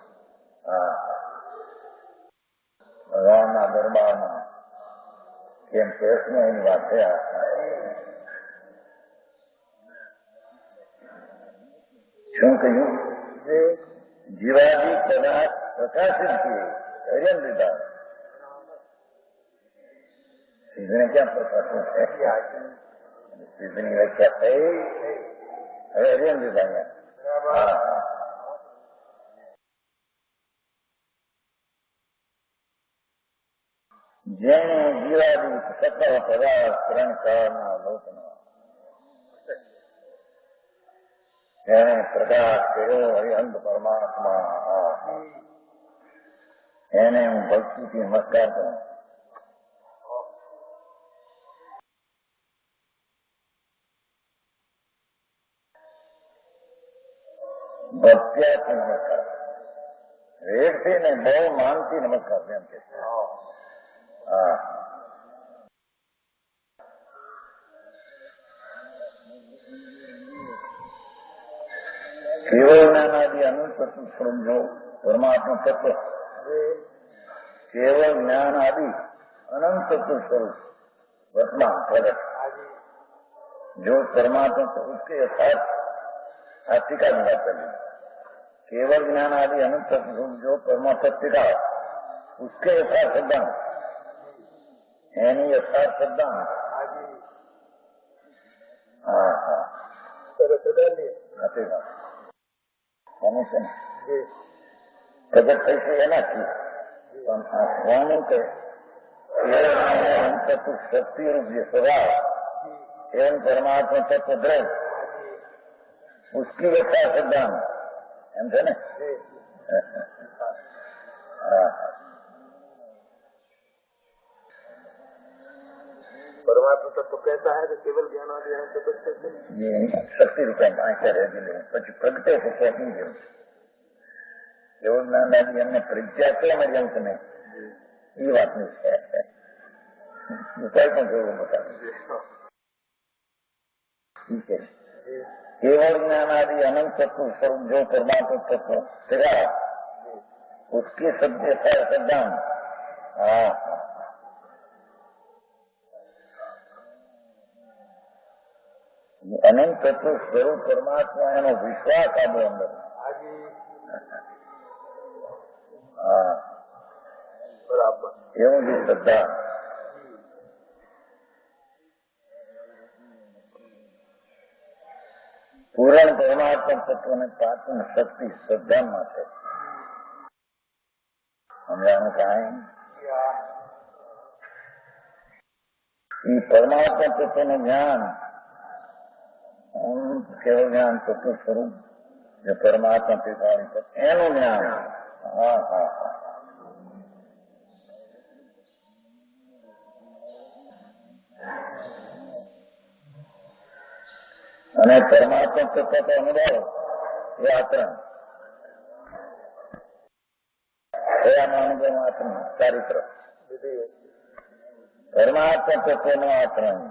હા, ભગવાનના દરબારમાં કેમ કેસને એની વાત થયા. શું કહ્યું? જીવાદી પદાર્થ પ્રકાશિત થયે હરિયન લીધા. સિદ્ધને ક્યાં પ્રકાશિત છે? સિદ્ધની વ્યાખ્યા થઈ. હવે હરિયન લીધા. હા, જેને જીવાદી સકળ પદાર્થ ત્રણ કાળના લોકના એને પ્રકાશ કર્યો હરિહંસ પરમાત્મા, એને હું ભક્તિથી નમસ્કાર કરું. ભક્ત્યાથી નમસ્કાર, રેડથી ને બહુ માનથી નમસ્કાર એમ કે. હા, કેવળ જ્ઞાનાદિ અનંત સ્વરૂપ જો પરમાત્મા તત્વ, केवल ज्ञान आदि अनंत स्वरूप वर्तमान प्रगट जो परमात्मा उसके यथार्थ आर्थिका में बात करें. केवल ज्ञान आदि अनंत स्वरूप जो परमात्मा का उसके यथार्थ सिद्धांत यानी यथार्थ सिद्धांत. हाँ हाँ प्रगट कैसे है ना कि स्वामी के शक्ति रूप जो स्वभाव एवं परमात्मा तत्व द्रव उसकी यथा सिद्धांत एम थे ने. परमात्मा तत्व कैसा है कि केवल ज्ञान आदि है तो कुछ शक्ति रूप પછી પ્રગટે છે ક્યાંથી જેવું કેવળ જ્ઞાન આદि એમને પ્રજ્ઞા કેમ અંત ને એ વાતની છે. કઈ પણ જોવું બતાવે केवल ज्ञान आदि अनंत तत्व स्वरूप जो परमात्मा तत्व तेरा उसके सत्य है सिद्धांत. हाँ, अनंत तत्व स्वरूप परमात्मा एनो विश्वास आदो अंदर. हाँ, बराबर एवं जी श्रद्धा पूर्ण परमात्मा तत्व ने प्राचीन शक्ति श्रद्धा माटे समझाने का है. परमात्मा तत्व ने ज्ञान केवल ज्ञान तत्व स्वरूप जो परमात्मा पिता एनु ज्ञान. हाँ हाँ हाँ, અને પરમાત્મા તત્વ તો અનુભવ એ આચરણ એના અનુભવ આચરણ ચારિત્ર પરમાત્મા તત્વનું આચરણ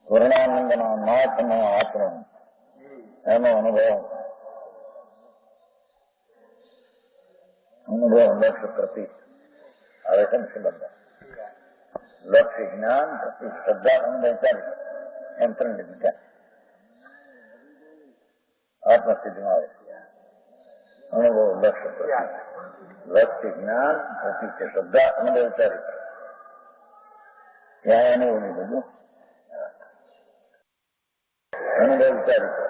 પૂર્ણાનંદના નાથનું આચરણ એનો અનુભવ લક્ષ્ય પ્રતિ આવે છે ને સંબંધ लक्ष्य ज्ञान प्रति श्रद्धा अनुभव यंत्र निर्मित आत्मसिद्धि में अनुभव लक्ष्य लक्ष्य ज्ञान प्रति श्रद्धा अनुभव चारित्र क्या अनुभव नहीं बोलू अनुभव चारित्र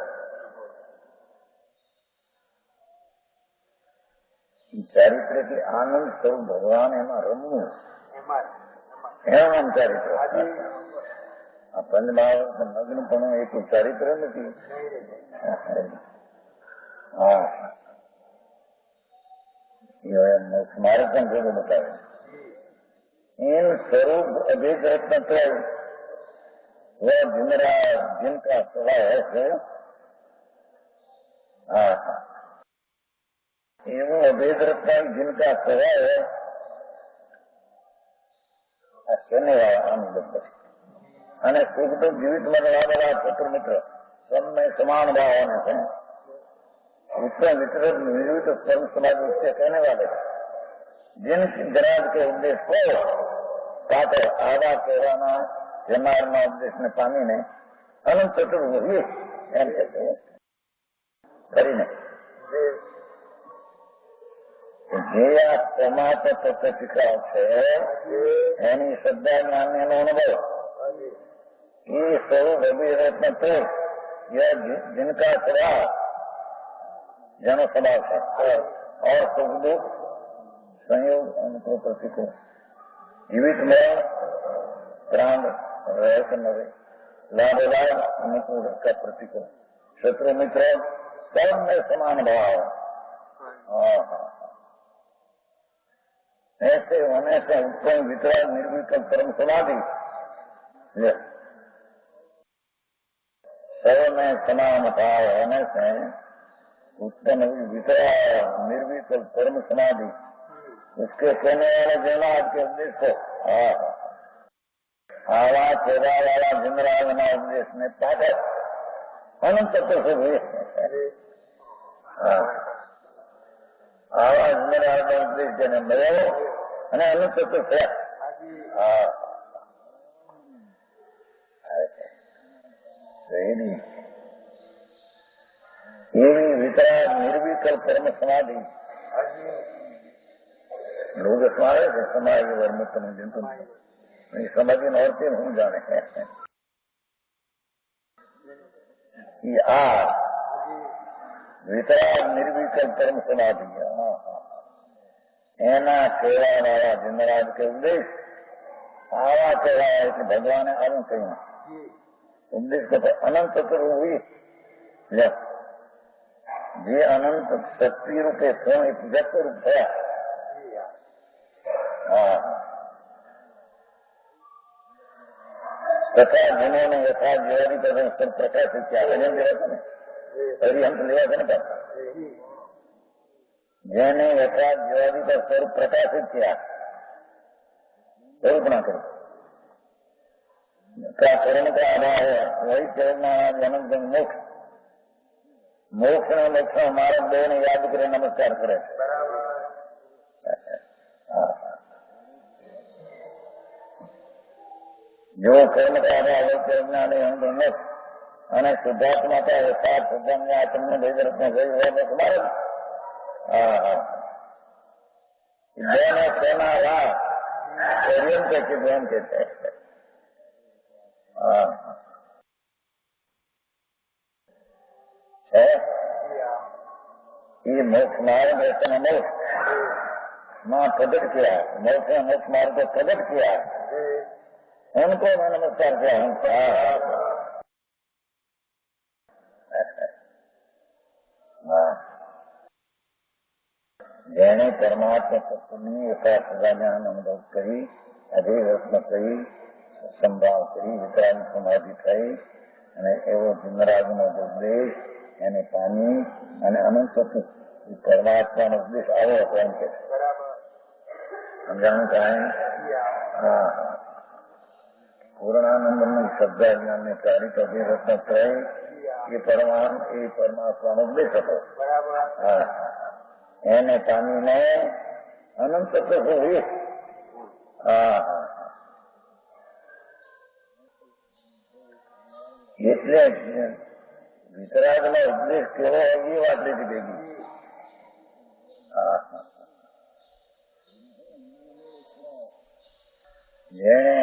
ચારિત્ર એટલે આનંદ સ્વરૂપ ભગવાન એમાં રમવું, એનું નામ ચારિત્ર. આ પંચભાવ નગ્નપણું એક ચારિત્ર નથી. હા, મારે પણ ભેગો બતાવે इन स्वरूप अभेद रत्न वह जिनका स्वभाव है. हाँ, एवं अभेद रत्न जिनका स्वभाव है कहने वाला आनंद અને સુખ દુઃખ જીવિત મરવાવાળા પુત્ર મિત્ર સૌને સમાન ભાવ होने से उसमें वितरित निर्वित कर्म समाज उससे कहने वाले जिन जनाज के उद्देश्य को સાથે આવા કહેવાના જનારના ઉપદેશને પામીને અનંત ચતુર્ભુજ એમ કહેતો કરીને જે આ પરમાત્મા તત્વ શીખવાય છે એની શ્રદ્ધા જ્ઞાન એનો અનુભવ ये स्वरूप अभिरत्न तो यह जिनका स्वभाव जन स्वभाव है और सुख दुख संयोग अनुकूल प्रतिकूल जीवित में प्राण रहे कि न रहे लाभ लाभ अनुकूल का प्रतिकूल शत्रु मित्र सब में समान भाव. ऐसे होने से उत्पन्न वितरण निर्विकल्प परम समाधि सर्व में समान भाव होने से उत्पन्न हुई वितरा निर्विकल्प परम समाधि उसके कहने वाले जनाज के उपदेश को आवा सेवा वाला जिंदराजना उपदेश में पाकर अनंत तत्व से हुए. आवा जिंदराजना उपदेश જેને મળ્યો અને અનંત તત્વ છે. એવી વિતરાગ નિર્વિકલ્પ પરમ સમાધિ लोग स्मारे से समाज वर्मुक्त में जिनको नहीं समझ और से हूँ जाने कि आ वितराग निर्विकल्प परम समाधि एना सेवा वाला जिंदराज के उपदेश आवा सेवा है कि भगवान ने आવું કહ્યું उपदेश को अनंत तत्व हुई જે અનંત શક્તિ રૂપે કોણ એક વ્યક્ત રૂપ થયા. તથા જેને યથા જેવાદી પર પ્રકાશિત થયા ભજન લેવા છે ને હરિહંસ લેવા છે ને જેને યથા જેવાદી પર સ્વરૂપ પ્રકાશિત થયા સ્વરૂપ ના કર્યું का करण का अभाव है वही चरण जन्म मोक्ष मोक्ष ने मोक्ष मार्ग दे ने याद करे नमस्कार करे. जो कर्म का अभाव है चरण मोक्ष અને શુદ્ધાત્મા का यथार्थ शुद्धात्मा आत्मा भेद रखने गई है बस मार्ग. दोनों सेना रहा पर्यंत के ध्यान कहते हैं. है ये मोक्ष मार्ग ऐसा मोक्ष माँ प्रकट किया मोक्ष मोक्ष मार्ग को प्रकट किया उनको मैं नमस्कार किया हूँ. જેણે પરમાત્મા તત્વની યથાર્થ જ્ઞાન અનુભવ કરી અધિરત્ન કરી સંભાવ કરી વિતરાની સમાધિ થઈ અને એવો જિંદરાજનો ઉપદેશ એને પામી અને અનંત પરમાત્માનો ઉપદેશ આવ્યો હતો એમ કે સમજાણું કાંઈ. પૂર્ણાનંદની શ્રદ્ધા જ્ઞાનને ચારિત અધિરત્ન થઈ એ પરમાત્માનો ઉપદેશ હતો. એને પામીને અનંત તત્વ હોય. એટલે વિતરાગનો ઉપદેશ કેવો હોય એ વાત લીધી ભેગી. જેણે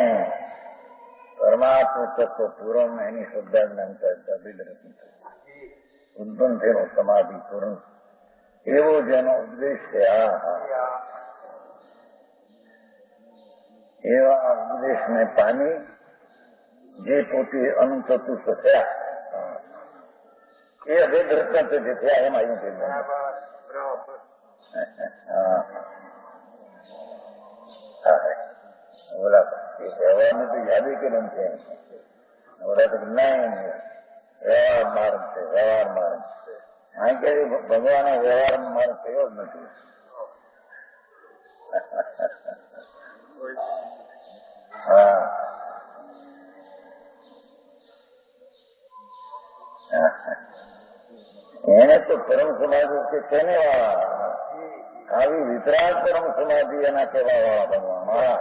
પરમાત્મા તત્વ પૂર્ણ એની શ્રદ્ધા જ્ઞાન ઉત્પન્ન થયેલો સમાધિ પૂર્ણ એવો જેનો ઉપદેશ છે એવા ઉપદેશને પામી જે પોતે અનંત ચતુર્થ થયા એ અભેદ રત્ન જે થયા એમાં એવું છે. બોલા એ વ્યવહારને તો યાદ કેમ છે? બોલા તો નહીં, વ્યવહાર માર્ગ છે, વ્યવહાર માર્ગ. આ કે ભગવાને વ્યવહાર માર્ગ કયો જ નથી. હા એને તો પરમ સમાધિ છે તેને વાળા આવી વિતરાગ પરમ સમાધિ એના કેવા વાળા બનવા.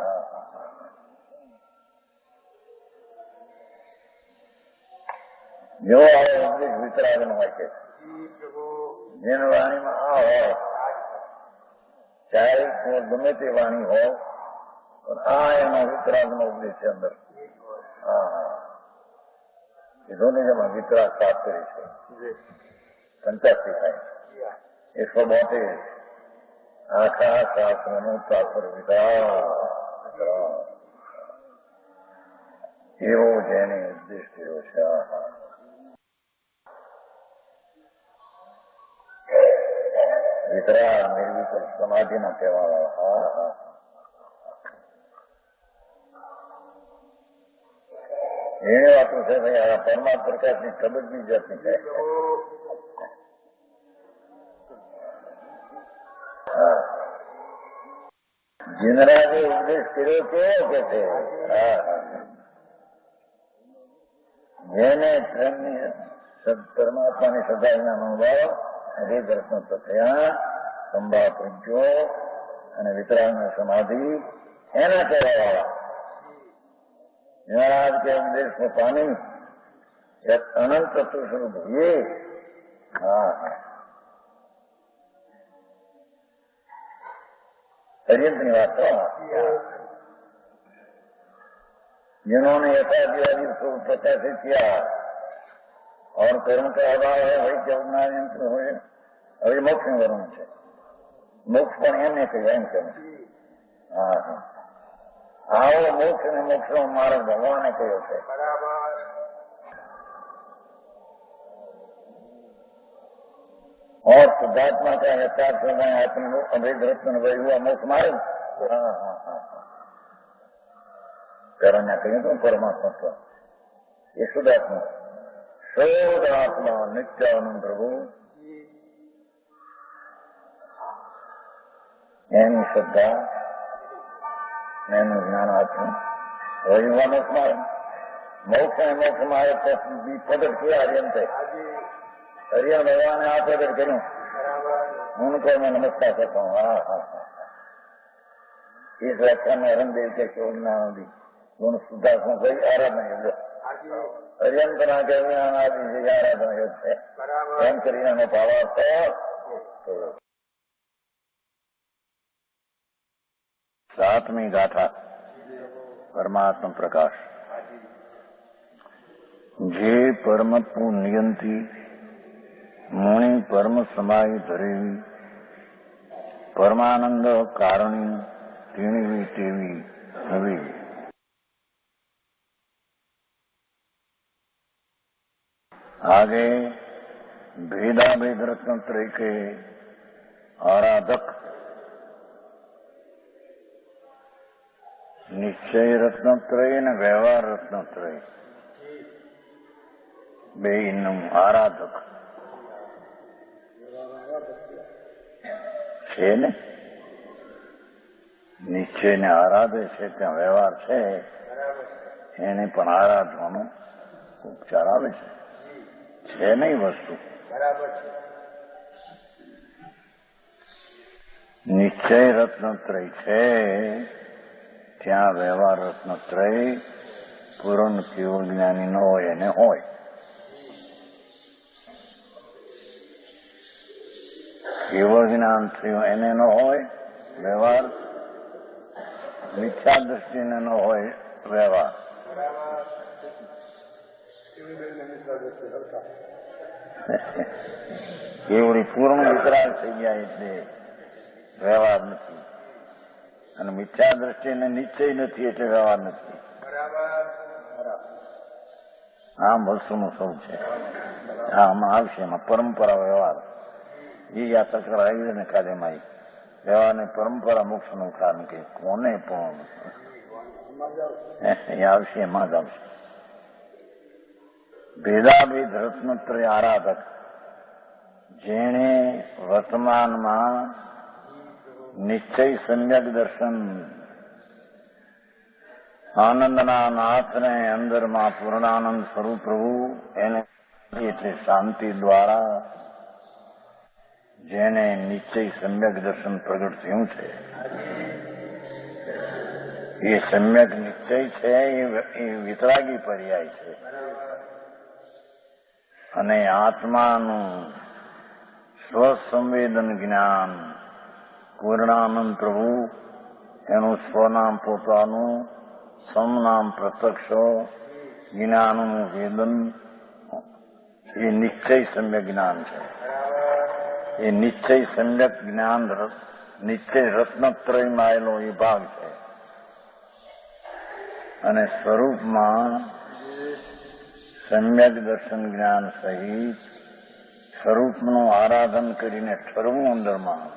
જો આ ઉપદેશ વિતરાગ નો હોય છે જેની વાણીમાં આ હોય ચાહે ગમે તે વાણી હોય આ એનો વિતરાગ નો ઉપદેશ છે અંદર. કીધું ને જેમાં વિતરાગ પ્રાપ્ત કરી છે 85 થાય 172 આખા શાસ્ત્રનું તાત્પર વિતરાગ એવો જેને ઉપદેશ કર્યો છે. વિતરાગ નિર્વિકલ્પ સમાધિના કહેવાના. એની વાતો છે ભાઈ. આ પરમાત્મા પ્રકાશની ખબર બી જાતની છે. જીનરાજે ઉપદેશ કર્યો કેવો કે છે? જેને પ્રેમની પરમાત્માની સદાયના અનુભવ હૃદય દર્શન થયા સંભાળ પ્રજ્ઞો અને વિતરાગની સમાધિ એના કહેવાવાળા મહારાજ के उपदेश में पानी अनंत चतुर्स्वरूप ये पर्यंतनी बात जिन्होंने यथाधिवादी स्वरूप प्रकाशित किया और कर्म का अभाव है वही जगन्नाथ यंत्र हो. હવે મોક્ષ નું વર્ણન છે. મોક્ષ પણ એમને કહ્યું એમ કહ્યું. આવો મોક્ષ ને મોક્ષ નો માર્ગ ભગવાને કયો છે. और शुद्धात्मा का यथार्थ में आत्म अभेद रत्न वही हुआ मोक्ष मार्ग. करना कहीं तो परमात्मा तो ये शुद्धात्मा शुद्धात्मा नित्यानंद प्रभु એની શ્રદ્ધા એનું જ્ઞાન આપ્યું वही हुआ मोक्ष मार्ग. मोक्ष है मोक्ष मार्ग तो प्रकट किया हरियन से. हरियन भगवान ने आप प्रकट करूं उनको मैं नमस्कार करता हूँ. इस व्याख्यान में हरण देव के ज्ञान दी दोनों शुद्धात्मा को आराधना युद्ध हरियन बना के आराधना युद्ध है एम करीना भावा तो 7મી ગાથા પરમાત્મા પ્રકાશ. જે પરમત્વ નિયંતી મુનિ પરમ સમાય ધરેવી પરમાનંદ કારણી તીણવી તેવી નવી. आगे भेदाभेद रत्नत्रय के आराधक निश्चय रत्नत्रय ने व्यवहार रत्नत्रय बेનું આરાધક છે ને. નિશ્ચયને આરાધે છે ત્યાં વ્યવહાર છે એને પણ આરાધવાનો ઉપચાર આવે છે નહીં વસ્તુ. નિશ્ચય રત્નત્રય છે ત્યાં વ્યવહાર રત્નત્રય પૂર્ણ કેવળ જ્ઞાની ન હોય એને હોય. કેવળ જ્ઞાન થયું એને ન હોય વ્યવહાર, મિથ્યા દ્રષ્ટિને ન હોય વ્યવહાર. કેવડી પૂર્ણ વિતરાગ થઈ ગયા એટલે વ્યવહાર નથી, અને મિથ્યા દ્રષ્ટિને નિશ્ચય નથી એટલે વ્યવહાર નથી. આમ વસ્તુનું સૌ છે. આમાં આવશે એમાં પરંપરા વ્યવહાર એ આ ચક્ર આવી ને કાર્યમાં વ્યવહારની પરંપરા મોક્ષનું કારણ કે કોને પણ એ આવશે એમાં જ આવશે. ભેદાભેદ રત્નત્રય આરાધક જેણે વર્તમાનમાં નિશ્ચય સમ્યક દર્શન આનંદના નાથને અંદરમાં પૂર્ણાનંદ સ્વરૂપ પ્રભુ એને એટલે શાંતિ દ્વારા જેને નિશ્ચય સમ્યક દર્શન પ્રગટ થયું છે, એ સમ્યક નિશ્ચય છે એ વિતરાગી પર્યાય છે. અને આત્માનું સ્વસંવેદન જ્ઞાન પૂર્ણાનંદ પ્રભુ એનું સ્વનામ પોતાનું, સમનામ પ્રત્યક્ષ જ્ઞાનનું વેદન એ નિશ્ચય સમ્યક જ્ઞાન છે. એ નિશ્ચય સમ્યક જ્ઞાન નિશ્ચય રત્નત્રયમાં આવેલો એ ભાગ છે. અને સ્વરૂપમાં સમ્યક દર્શન જ્ઞાન સહિત સ્વરૂપનું આરાધન કરીને ઠરવું અંદરમાં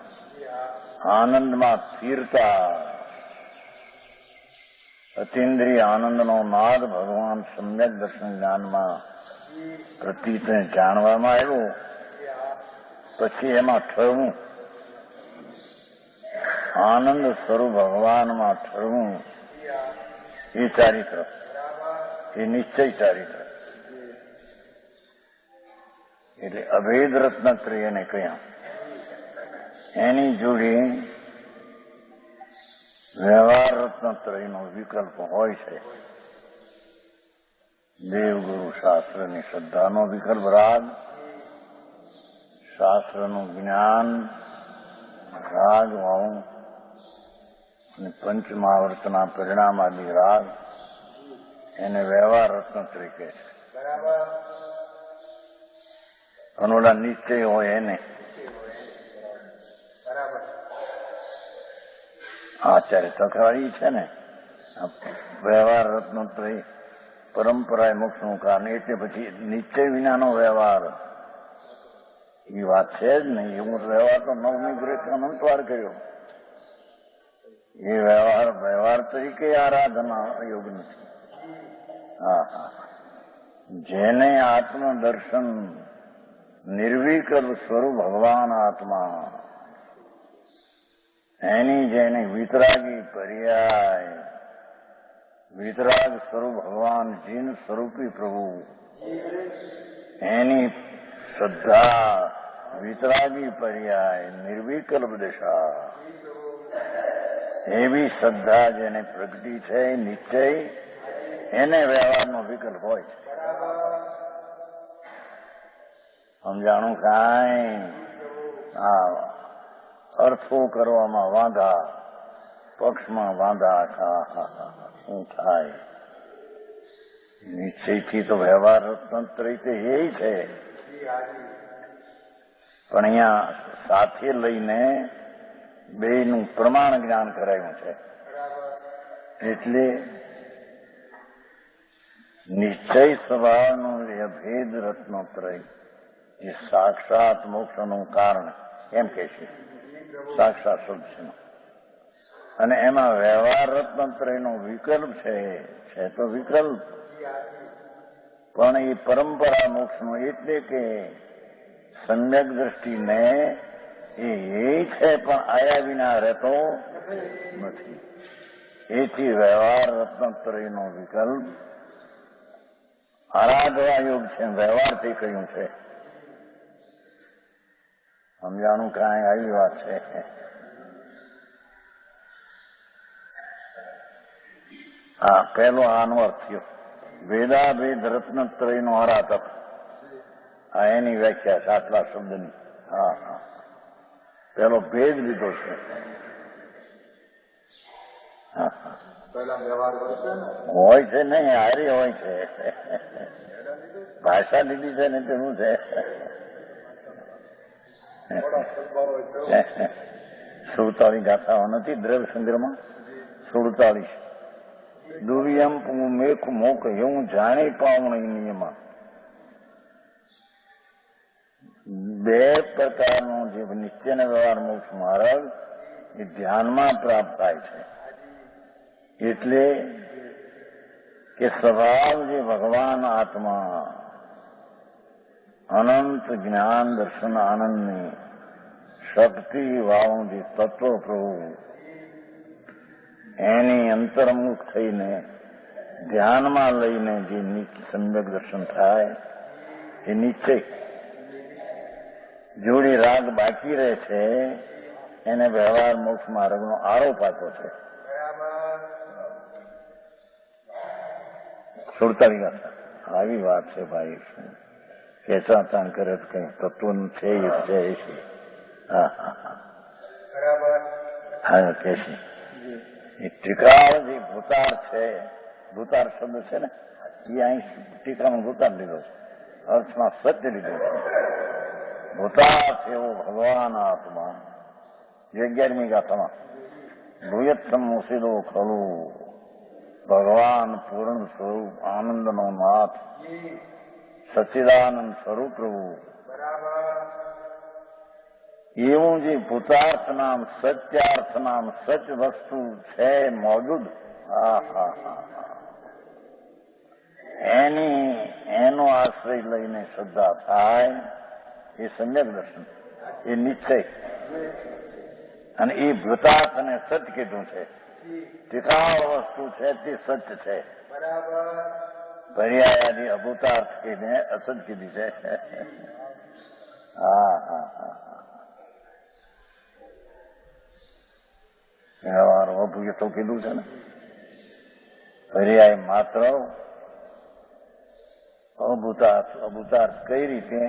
આનંદમાં સ્થિરતા, અતિન્દ્રિય આનંદનો નાદ ભગવાન સમ્યક દર્શન જ્ઞાનમાં પ્રતીતને જાણવામાં આવ્યું, પછી એમાં ઠરવું, આનંદ સ્વરૂપ ભગવાનમાં ઠરવું, એ ચારિત્ર, એ નિશ્ચય ચારિત્ર. એટલે અભેદ રત્નત્રયને કહ્યા. એની જોડે વ્યવહાર રત્નત્રયનો વિકલ્પ હોય છે. દેવગુરુ શાસ્ત્રની શ્રદ્ધાનો વિકલ્પ રાગ, શાસ્ત્રનું જ્ઞાન રાગ વાવું, અને પંચમહાવર્તના પરિણામાદી રાગ, એને વ્યવહાર રત્નત્રય કહે છે. અને ઓલા નિશ્ચય હોય એને આચાર્ય તકરારી છે ને, વ્યવહાર રત્નત્રય પરંપરાએ મોક્ષનું કારણ, એટલે પછી નિશ્ચય વિનાનો વ્યવહાર એ વાત છે જ નહીં. એવું વ્યવહાર તો નવમી ગ્રેટ અનંતવાર કર્યો. એ વ્યવહાર તરીકે આરાધના યોગ નથી. હા હા, જેને આત્મદર્શન નિર્વિકલ્પ સ્વરૂપ ભગવાન આત્મા, એની જેને વિતરાગી પર્યાય વિતરાગ સ્વરૂપ ભગવાન જીન સ્વરૂપી પ્રભુ, એની શ્રદ્ધા વિતરાગી પર્યાય નિર્વિકલ્પ દશા, એવી શ્રદ્ધા જેને પ્રગટી છે નિશ્ચય, એને વ્યવહારનો વિકલ્પ હોય છે. સમજાણું કાંઈ? હા, અર્થો કરવામાં વાંધા, પક્ષમાં વાંધા, શું થાય? નિશ્ચયથી તો વ્યવહાર તંત્ર રીતે એ છે, પણ અહીંયા સાથે લઈને બેયનું પ્રમાણ જ્ઞાન કરાયું છે. એટલે નિશ્ચય સ્વભાવનું અભેદ રત્નોત્રય એ સાક્ષાત મોક્ષનું કારણ એમ કે છે, સાક્ષાત શબ્દ છે. અને એમાં વ્યવહાર રત્નત્રયનો વિકલ્પ છે તો વિકલ્પ, પણ એ પરંપરા મોક્ષનો, એટલે કે સમ્યક દ્રષ્ટિને એ છે પણ આયા વિના રહેતો નથી. એથી વ્યવહાર રત્નત્રયનો વિકલ્પ આરાધવા યોગ છે, વ્યવહારથી કહ્યું છે. સમજાણું કાંઈ? આવી વાત છે. હા, પહેલો આનો અર્થ થયો ભેદાભેદ રત્નત્રયનો આરાધક. આ એની વ્યાખ્યા છે આટલા શબ્દની. હા હા, પેલો ભેદ લીધો છે. હા હા, હોય છે નહીં, હારી હોય છે. ભાષા લીધી છે ને તેનું છે. સુડતાળી ગાથાઓ નથી દ્રવ્ય સંગ્રહમાં 47 દુર્યમ મેઘ મોક એવું જાણી પાવણ નિયમ બે પ્રકારનો જે નિત્યને વ્યવહાર મોક્ષ માર્ગ એ ધ્યાનમાં પ્રાપ્ત થાય છે. એટલે કે સ્વભાવ જે ભગવાન આત્મા અનંત જ્ઞાન દર્શન આનંદની શક્તિ વાળું જે તત્વ પ્રભુ એની અંતર્મુખ થઈને ધ્યાનમાં લઈને જે સમ્યક દર્શન થાય એ નિશ્ચય જોડી રાગ બાકી રહે છે એને વ્યવહાર મોક્ષ માર્ગનો આરોપ આપ્યો છે. 47 ગાથા આવી વાત છે ભાઈ. ખેંચાતાણ કરે તો કઈ તત્વ છે એ છે. હા કે છે એ ટીકાળ જે ભૂતાર છે, ભૂતાર શબ્દ છે ને એ અહીં ટીકામાં ભૂતાર લીધો છે, અર્થમાં સત્ય લીધો છે. ભૂતાર એવો ભગવાન આત્મા 11મી ગાથામાં ભૂયત્તમ મુસીદો ખલું ભગવાન પૂર્ણ સ્વરૂપ આનંદનો નાથ સચ્ચિદાનંદ સ્વરૂપ પ્રભુ એવું જે ભૂતાર્થ નામ સત્યાર્થ નામ સચ વસ્તુ છે મોજૂદ એનો આશ્રય લઈને શ્રદ્ધા થાય એ સમ્યક દર્શન એ નિશ્ચય અને એ ભૂતાર્થ અને સચ કીધું છે. ટીકાળ વસ્તુ છે તે સચ છે. પર્યાયાદી અભૂતાર્થ કહીને અસત કીધી છે. વ્યવહાર અભૂય તો કીધું છે ને. પર્યાય માત્ર અભૂતાર્થ કઈ રીતે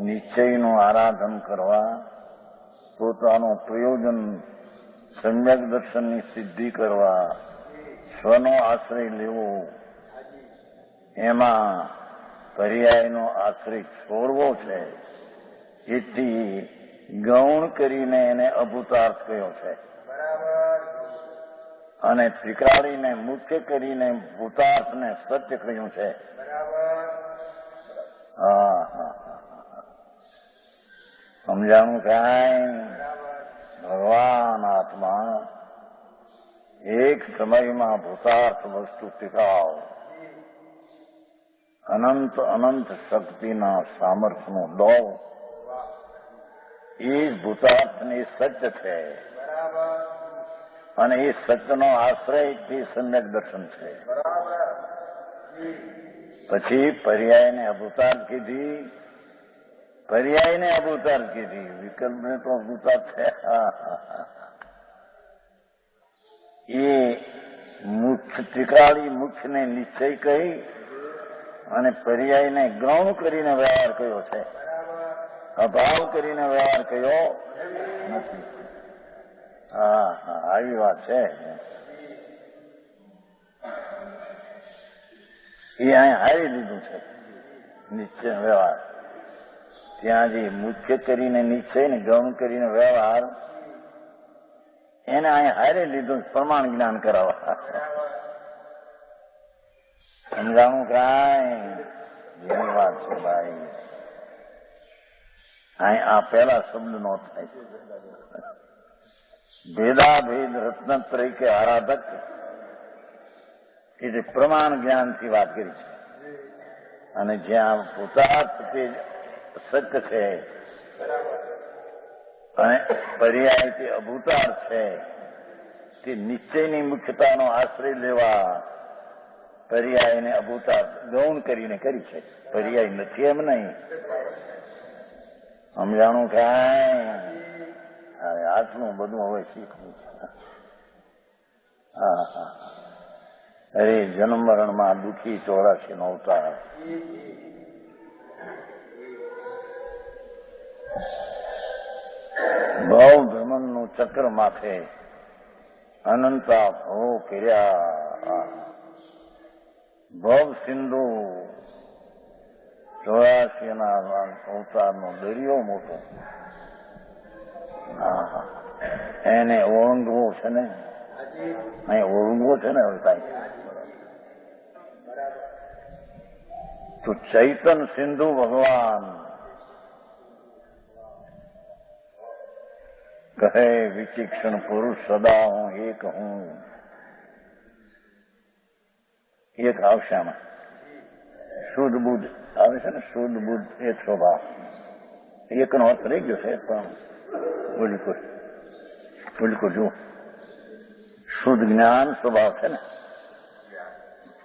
નિશ્ચયનું આરાધન કરવા, પોતાનું પ્રયોજન સમ્યક દર્શનની સિદ્ધિ કરવા સ્વનો આશ્રય લેવો, એમાં પર્યાયનો આશ્રય છોડવો છે. એથી ગૌણ કરીને એને અભૂતાર્થ કહ્યો છે અને ત્રિકાળીને મુખ્ય કરીને ભૂતાર્થને સત્ય કહ્યું છે. સમજાણું કાંઈ? ભગવાન આત્મા એક સમયમાં ભૂતાર્થ વસ્તુ ટીકાવ અનંત શક્તિના સામર્થ્યનો દોર એ ભૂતાર્થની સત્ય છે અને એ સત્યનો આશ્રયથી સમ્યક દર્શન છે. પછી પર્યાયને અભૂતાર્થ કીધી, વિકલ્પને તો અભૂતાર્થ છે. એ મુખ્ય ત્રિકાળી મુખ્યને નિશ્ચય કહી અને પર્યાયને ગૌણ કરીને વ્યવહાર કર્યો છે, અભાવ કરીને વ્યવહાર કર્યો નથી. આવી વાત છે. એ અહીં હારી લીધું છે નિશ્ચય વ્યવહાર. ત્યાં જે મુખ્ય કરીને નિશ્ચય ને ગૌણ કરીને વ્યવહાર એને અહીં હારે લીધું પ્રમાણ જ્ઞાન કરાવવા. સમજાણું કાંઈ? જેની વાત છે ભાઈ. અહીં આ પહેલા શબ્દ નો થાય. ભેદાભેદ રત્નત્રય કે આરાધક એ જે પ્રમાણ જ્ઞાનથી વાત કરી છે અને જ્યાં ભૂતાર્થ તે સત્ય છે અને પર્યાય તે અભૂતાર્થ છે તે નિશ્ચયની મુખ્યતાનો આશ્રય લેવા પર્યાયને અભૂતાર્થ ગૌણ કરીને કરી છે. પર્યાય નથી એમ નહીં. સમજાણું કાંઈ? આટલું બધું હવે શીખવું છે. અરે જન્મ મરણમાં દુઃખી 84 નો અવતાર. ભવ ભ્રમણનું ચક્ર માથે અનંતા ભવો કર્યા. ભવ સિંધુ 84 અવતારનો દરિયો મોટો. હા, એને ઓળંગવો છે ને, અહીં ઓળંગવો છે ને હવે કાંઈ. તો ચૈતન સિંધુ ભગવાન કહે વિચિક્ષણ પુરુષ સદા હું એક હું. એક આવશે આમાં. શુદ્ધ બુદ્ધ આવે છે ને, શુદ્ધ બુદ્ધ એક સ્વભાવ. એકનો અર્થ રહી ગયો છે પણ બિલકુલ જુઓ, શુદ્ધ જ્ઞાન સ્વભાવ છે ને,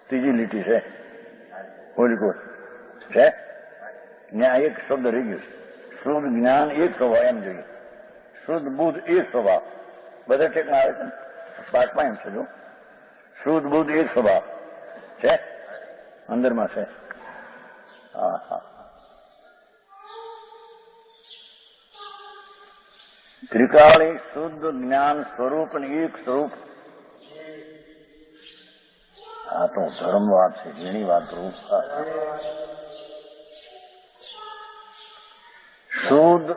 ત્રીજી લીટી છે બિલકુલ છે. ત્યાં એક શબ્દ રહી ગયો છે. શુદ્ધ જ્ઞાન એક સ્વભાવ એમ જોઈએ. શુદ્ધ બુદ્ધ એક સ્વભાવ. બધા ટેકમાં આવે છે ને, પાઠમાં એમ છે જો શુદ્ધ બુદ્ધ એક સ્વભાવ છે, અંદરમાં છે. હા હા. ત્રિકાળી શુદ્ધ જ્ઞાન સ્વરૂપ અને એક સ્વરૂપ. આ તો ધર્મ વાત છે, જેની વાત રૂપ. શુદ્ધ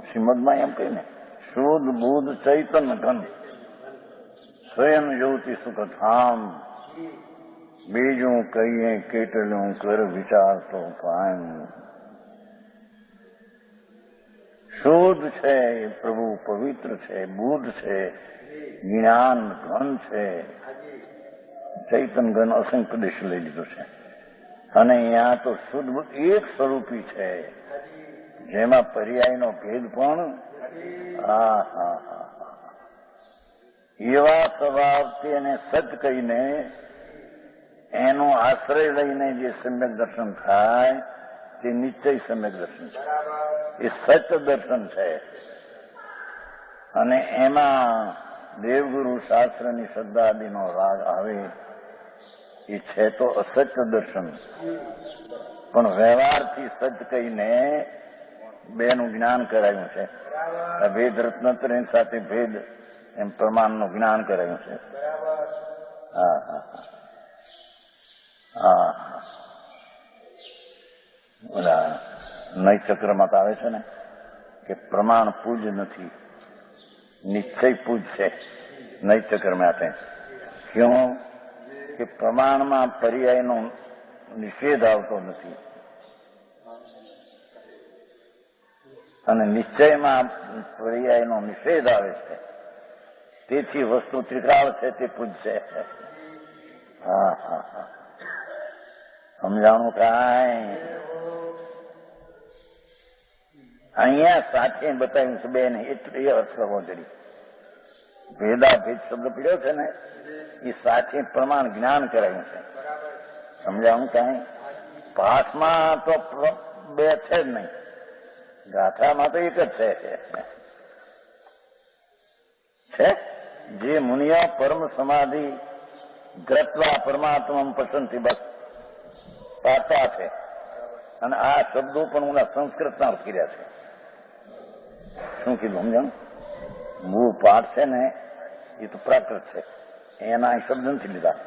શ્રીમદમાં એમ કહીને શુદ્ધ બુદ્ધ ચૈતન્ય ઘન સ્વયં જ્યોતિ સુખ ધામ. બીજું કહીએ કેટલું કર વિચાર તો કાયમ. શુદ્ધ છે એ પ્રભુ પવિત્ર છે, બુદ્ધ છે, જ્ઞાન ઘન છે, ચૈતન ઘન અસંખ્ય દેશ લઈ લીધો છે. અને અહીંયા તો શુદ્ધ બુદ્ધ એક સ્વરૂપી છે, જેમાં પર્યાયનો ભેદ પણ. હા હા હા. એવા સ્વભાવથી એને સત કહીને એનો આશ્રય લઈને જે સમ્યક દર્શન થાય તે નિશ્ચય સમ્યક દર્શન છે. એ સચ દર્શન છે. અને એમાં દેવગુરુ શાસ્ત્રની શ્રદ્ધાદિનો રાગ આવે એ છે તો અસત્ય દર્શન, પણ વ્યવહારથી સચ કહીને બેનું જ્ઞાન કરાયું છે. ભેદ રત્નત્રય સાથે ભેદ એમ પ્રમાણનું જ્ઞાન કરાયું છે. હા હા હા. ઓલા નૈચક્રમાં તો આવે છે ને કે પ્રમાણ પૂજ નથી, નિશ્ચય પૂજ છે. નૈચક્રમાં આપે ક્યું કે પ્રમાણમાં પર્યાયનો નિષેધ આવતો નથી અને નિશ્ચયમાં પર્યાયનો નિષેધ આવે છે. તેથી વસ્તુ ત્રિકાળ છે તે પૂજશે. હા હા હા. સમજાણું કાંઈ? અહીંયા સાથે બતાવ્યું છે બેન, એટલે અર્થ કરવો જોઈએ. ભેદાભેદ શબ્દ પીડ્યો છે ને એ સાથે પ્રમાણ જ્ઞાન કરાયું છે. સમજાણું કાંઈ? પાઠમાં તો બે છે જ નહીં, ગાથામાં તો એક જ છે. જે મુનિયા પરમ સમાધિ દ્રત્વા પરમાત્મા પસંદથી બસ પાતા છે. અને આ શબ્દો પણ હું સંસ્કૃતના કર્યા છે. શું કીધું સમજાણું? મૂળ પાઠ છે ને એ તો પ્રાકૃત છે, એના અહીં શબ્દ નથી લીધા.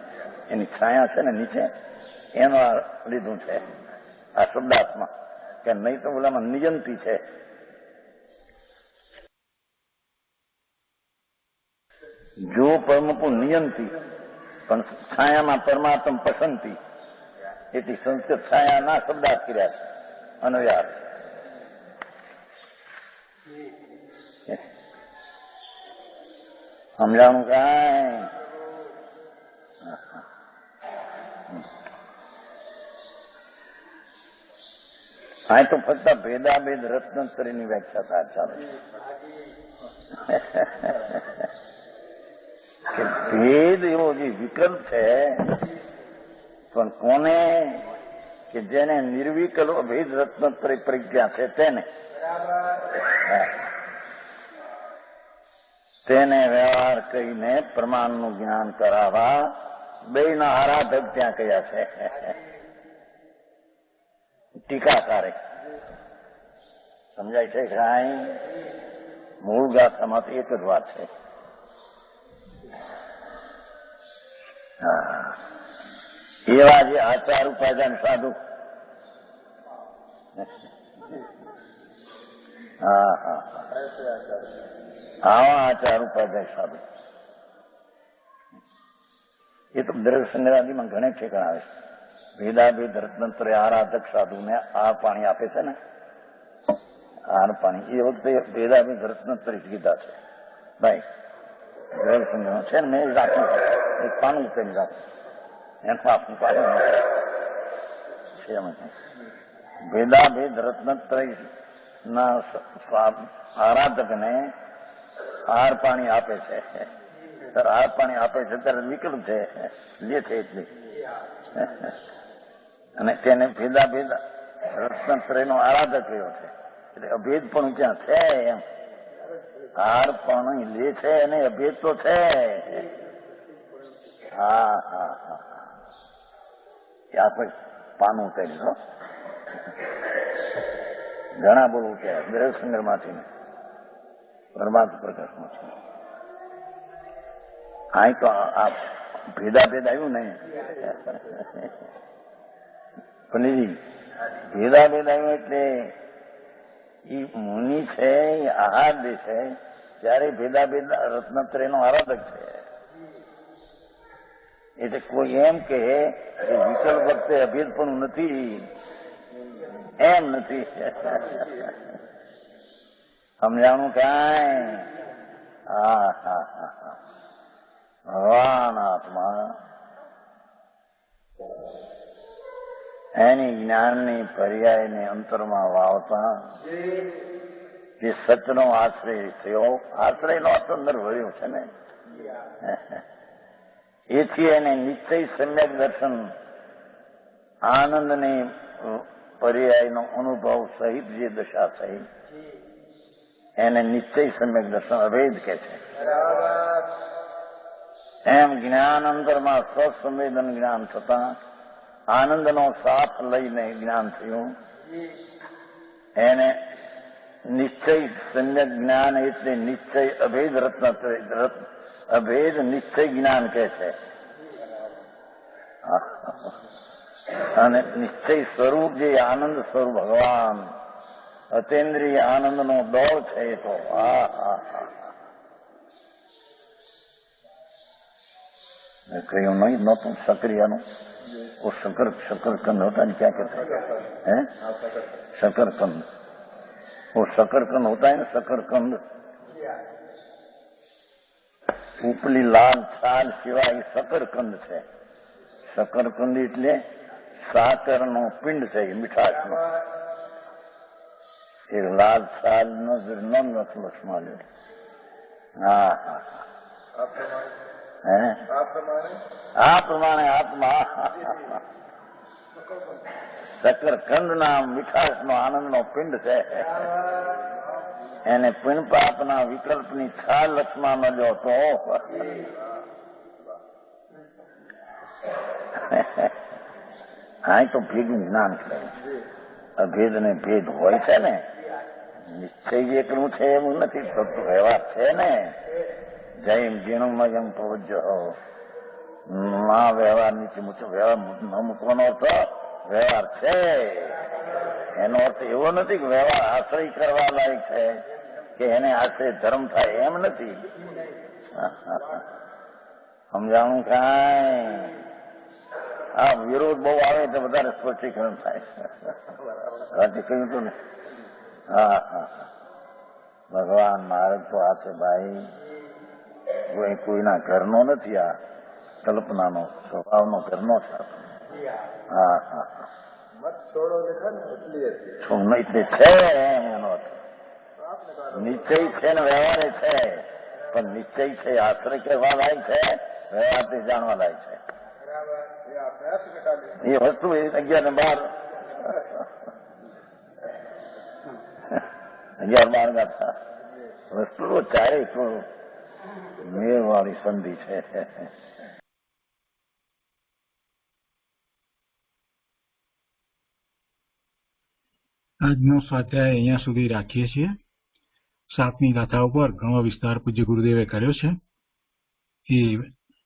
એની છાયા છે ને નીચે એનું લીધું છે આ શબ્દાર્થમાં, કે નહીં તો ઓલામાં નિયંતી છે. જો પરમપુ નિયંતી પણ છાયામાં પરમાત્મા પસંદતી, એથી સંસ્કૃત છાયાના શબ્દાર્થ કર્યા છે અનુયાર. સમજાણું કાંઈ? હા, તો ફક્ત ભેદાભેદ રત્નત્રયની વ્યાખ્યા થાય ચાલે કે ભેદ એવો જે વિકલ્પ છે, પણ કોને? કે જેને નિર્વિકલ્પ ભેદ રત્નત્રય પ્રજ્ઞા છે તેને વ્યવહાર કહીને પ્રમાણનું જ્ઞાન કરાવવા બેયના આરાધક ત્યાં કયા છે ટીકાકારે. સમજાય છે કાંઈ? મૂળ ગાથામાં તો એક જ વાત છે. એવા જે આચાર ઉપાદાન સાધુ હા હા આવા આચાર ઉપાધ્યાય સાધુ એ તો દ્રવ્ય સંગ્રહાદિમાં ઘણે ઠેકાણ આવે છે. ભેદાભેદ રત્નત્રય આરાધક સાધુને આ પાણી આપે છે ને, આર પાણી એ વખતે ભેદાભેદ રત્નત્રય જ કીધા છે ભાઈ. દ્રવ્ય સંગ્રહ છે ને, મેં રાખ્યું એક પાનું ઉતરી રાખ્યું એનું આપનું પાણી છે. ભેદાભેદ રત્નત્રય ના આરાધકને આહાર પાણી આપે છે. આહાર પાણી આપે છે ત્યારે વિકલ્પ છે, લે છે એટલી. અને તેને ભેદાભેદ રત્નત્રયનો આરાધક રહ્યો છે એટલે અભેદ પણ ક્યાં છે એમ. આહાર પણ લે છે અને અભેદ તો છે. હા હા હા આપણે પાનું ઉતારી લો ઘણા બોલવું કે દ્રવ્ય સંગ્રહમાંથી પરમાત્મ પ્રકાશમાં છે. હા તો આ ભેદાભેદ આવ્યું ને પંડિતજી, ભેદાભેદ આવ્યું એટલે એ મુનિ છે એ આહાર દે છે ત્યારે ભેદાભેદ રત્નત્રયનો આરાધક છે. એટલે કોઈ એમ કે વિકલ્પ વખતે અભેદ પણ નથી એમ નથી. સમજાણું કાંઈ? હા હા હા હા ભગવાન આત્મા એની જ્ઞાનની પર્યાયને અંતરમાં વાવતા જે સચનો આશ્રય થયો, આશ્રયનો અંદર વળ્યો છે ને, એથી એને નિશ્ચય સમ્યક દર્શન આનંદની પર્યાયનો અનુભવ સહિત જે દશા થઈ એને નિશ્ચય સમ્યક દર્શન અભેદ કે છે. એમ જ્ઞાન અંતરમાં સ્વસંવેદન જ્ઞાન થતા આનંદનો સાથ લઈને જ્ઞાન થયું એને નિશ્ચય સમ્યક જ્ઞાન એટલે નિશ્ચય અભેદ અભેદ નિશ્ચય જ્ઞાન કે છે. અને નિશ્ચય સ્વરૂપ જે આનંદ સ્વરૂપ ભગવાન અતેન્દ્રિય આનંદનો દોર છે એ તો હા હા હા કહ્યું नहीं नौतम सक्रियाનું वो शकरकंद होता है क्या कहते हैं शकरकंद, वो शकरकंद होता है ना शकरकंद, ઉપલી લાલ છાલ સિવાય શકરકંદ છે. શકરકંદ એટલે સાકરનો પિંડ છે મીઠાશનો. એ લાલ છાલનો નોનસમાં લે. હા હા આ પ્રમાણે આત્મા શકરકંદના મીઠાશનો આનંદનો પિંડ છે. એને પિંડપાપના વિકલ્પની છાલ લક્ષમાં ન જો તો હા તો ભેદનું જ્ઞાન કહેવાય. અભેદ ને ભેદ હોય છે ને, નિશ્ચય એકલું છે એવું નથી, તો વ્યવહાર છે ને. જૈમ જીણુમયમ પ્રવજ્ય ના વ્યવહાર નીચે વ્યવહાર ન મૂકવાનો અર્થ વ્યવહાર છે. એનો અર્થ એવો નથી કે વ્યવહાર આશ્રય કરવા લાયક છે કે એને આશ્રય ધર્મ થાય એમ નથી. સમજાણું કાંઈ? આ વિરોધ બહુ આવે તો વધારે સ્પષ્ટીકરણ થાય. હજી કહ્યું હતું ને. હા હા ભગવાન માર્ગ તો આ છે ભાઈ, કોઈના ઘરનો નથી, આ કલ્પનાનો સ્વભાવનો ઘરનો છે. હા હા એટલે છે એનો નિશ્ચય છે ને વ્યવહારે છે, પણ નિશ્ચય છે આશ્રય કરવા લાયક છે, વ્યવહારથી જાણવા લાયક છે. એ વસ્તુ 11 ને 12 વસ્તુઓ ચારે મેળવાળી સંધિ છે. આજનો સ્વાધ્યાય અહીંયા સુધી રાખીએ છીએ. 7મી ગાથા ઉપર ઘણો વિસ્તાર પૂજ્ય ગુરુદેવે કર્યો છે, એ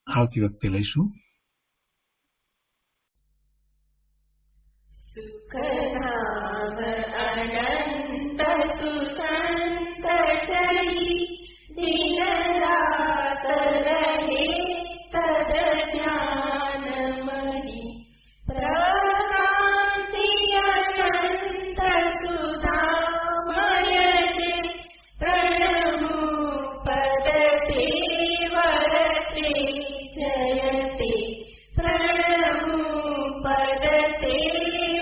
આવતી વખતે લઈશું. સુખધામ तेरे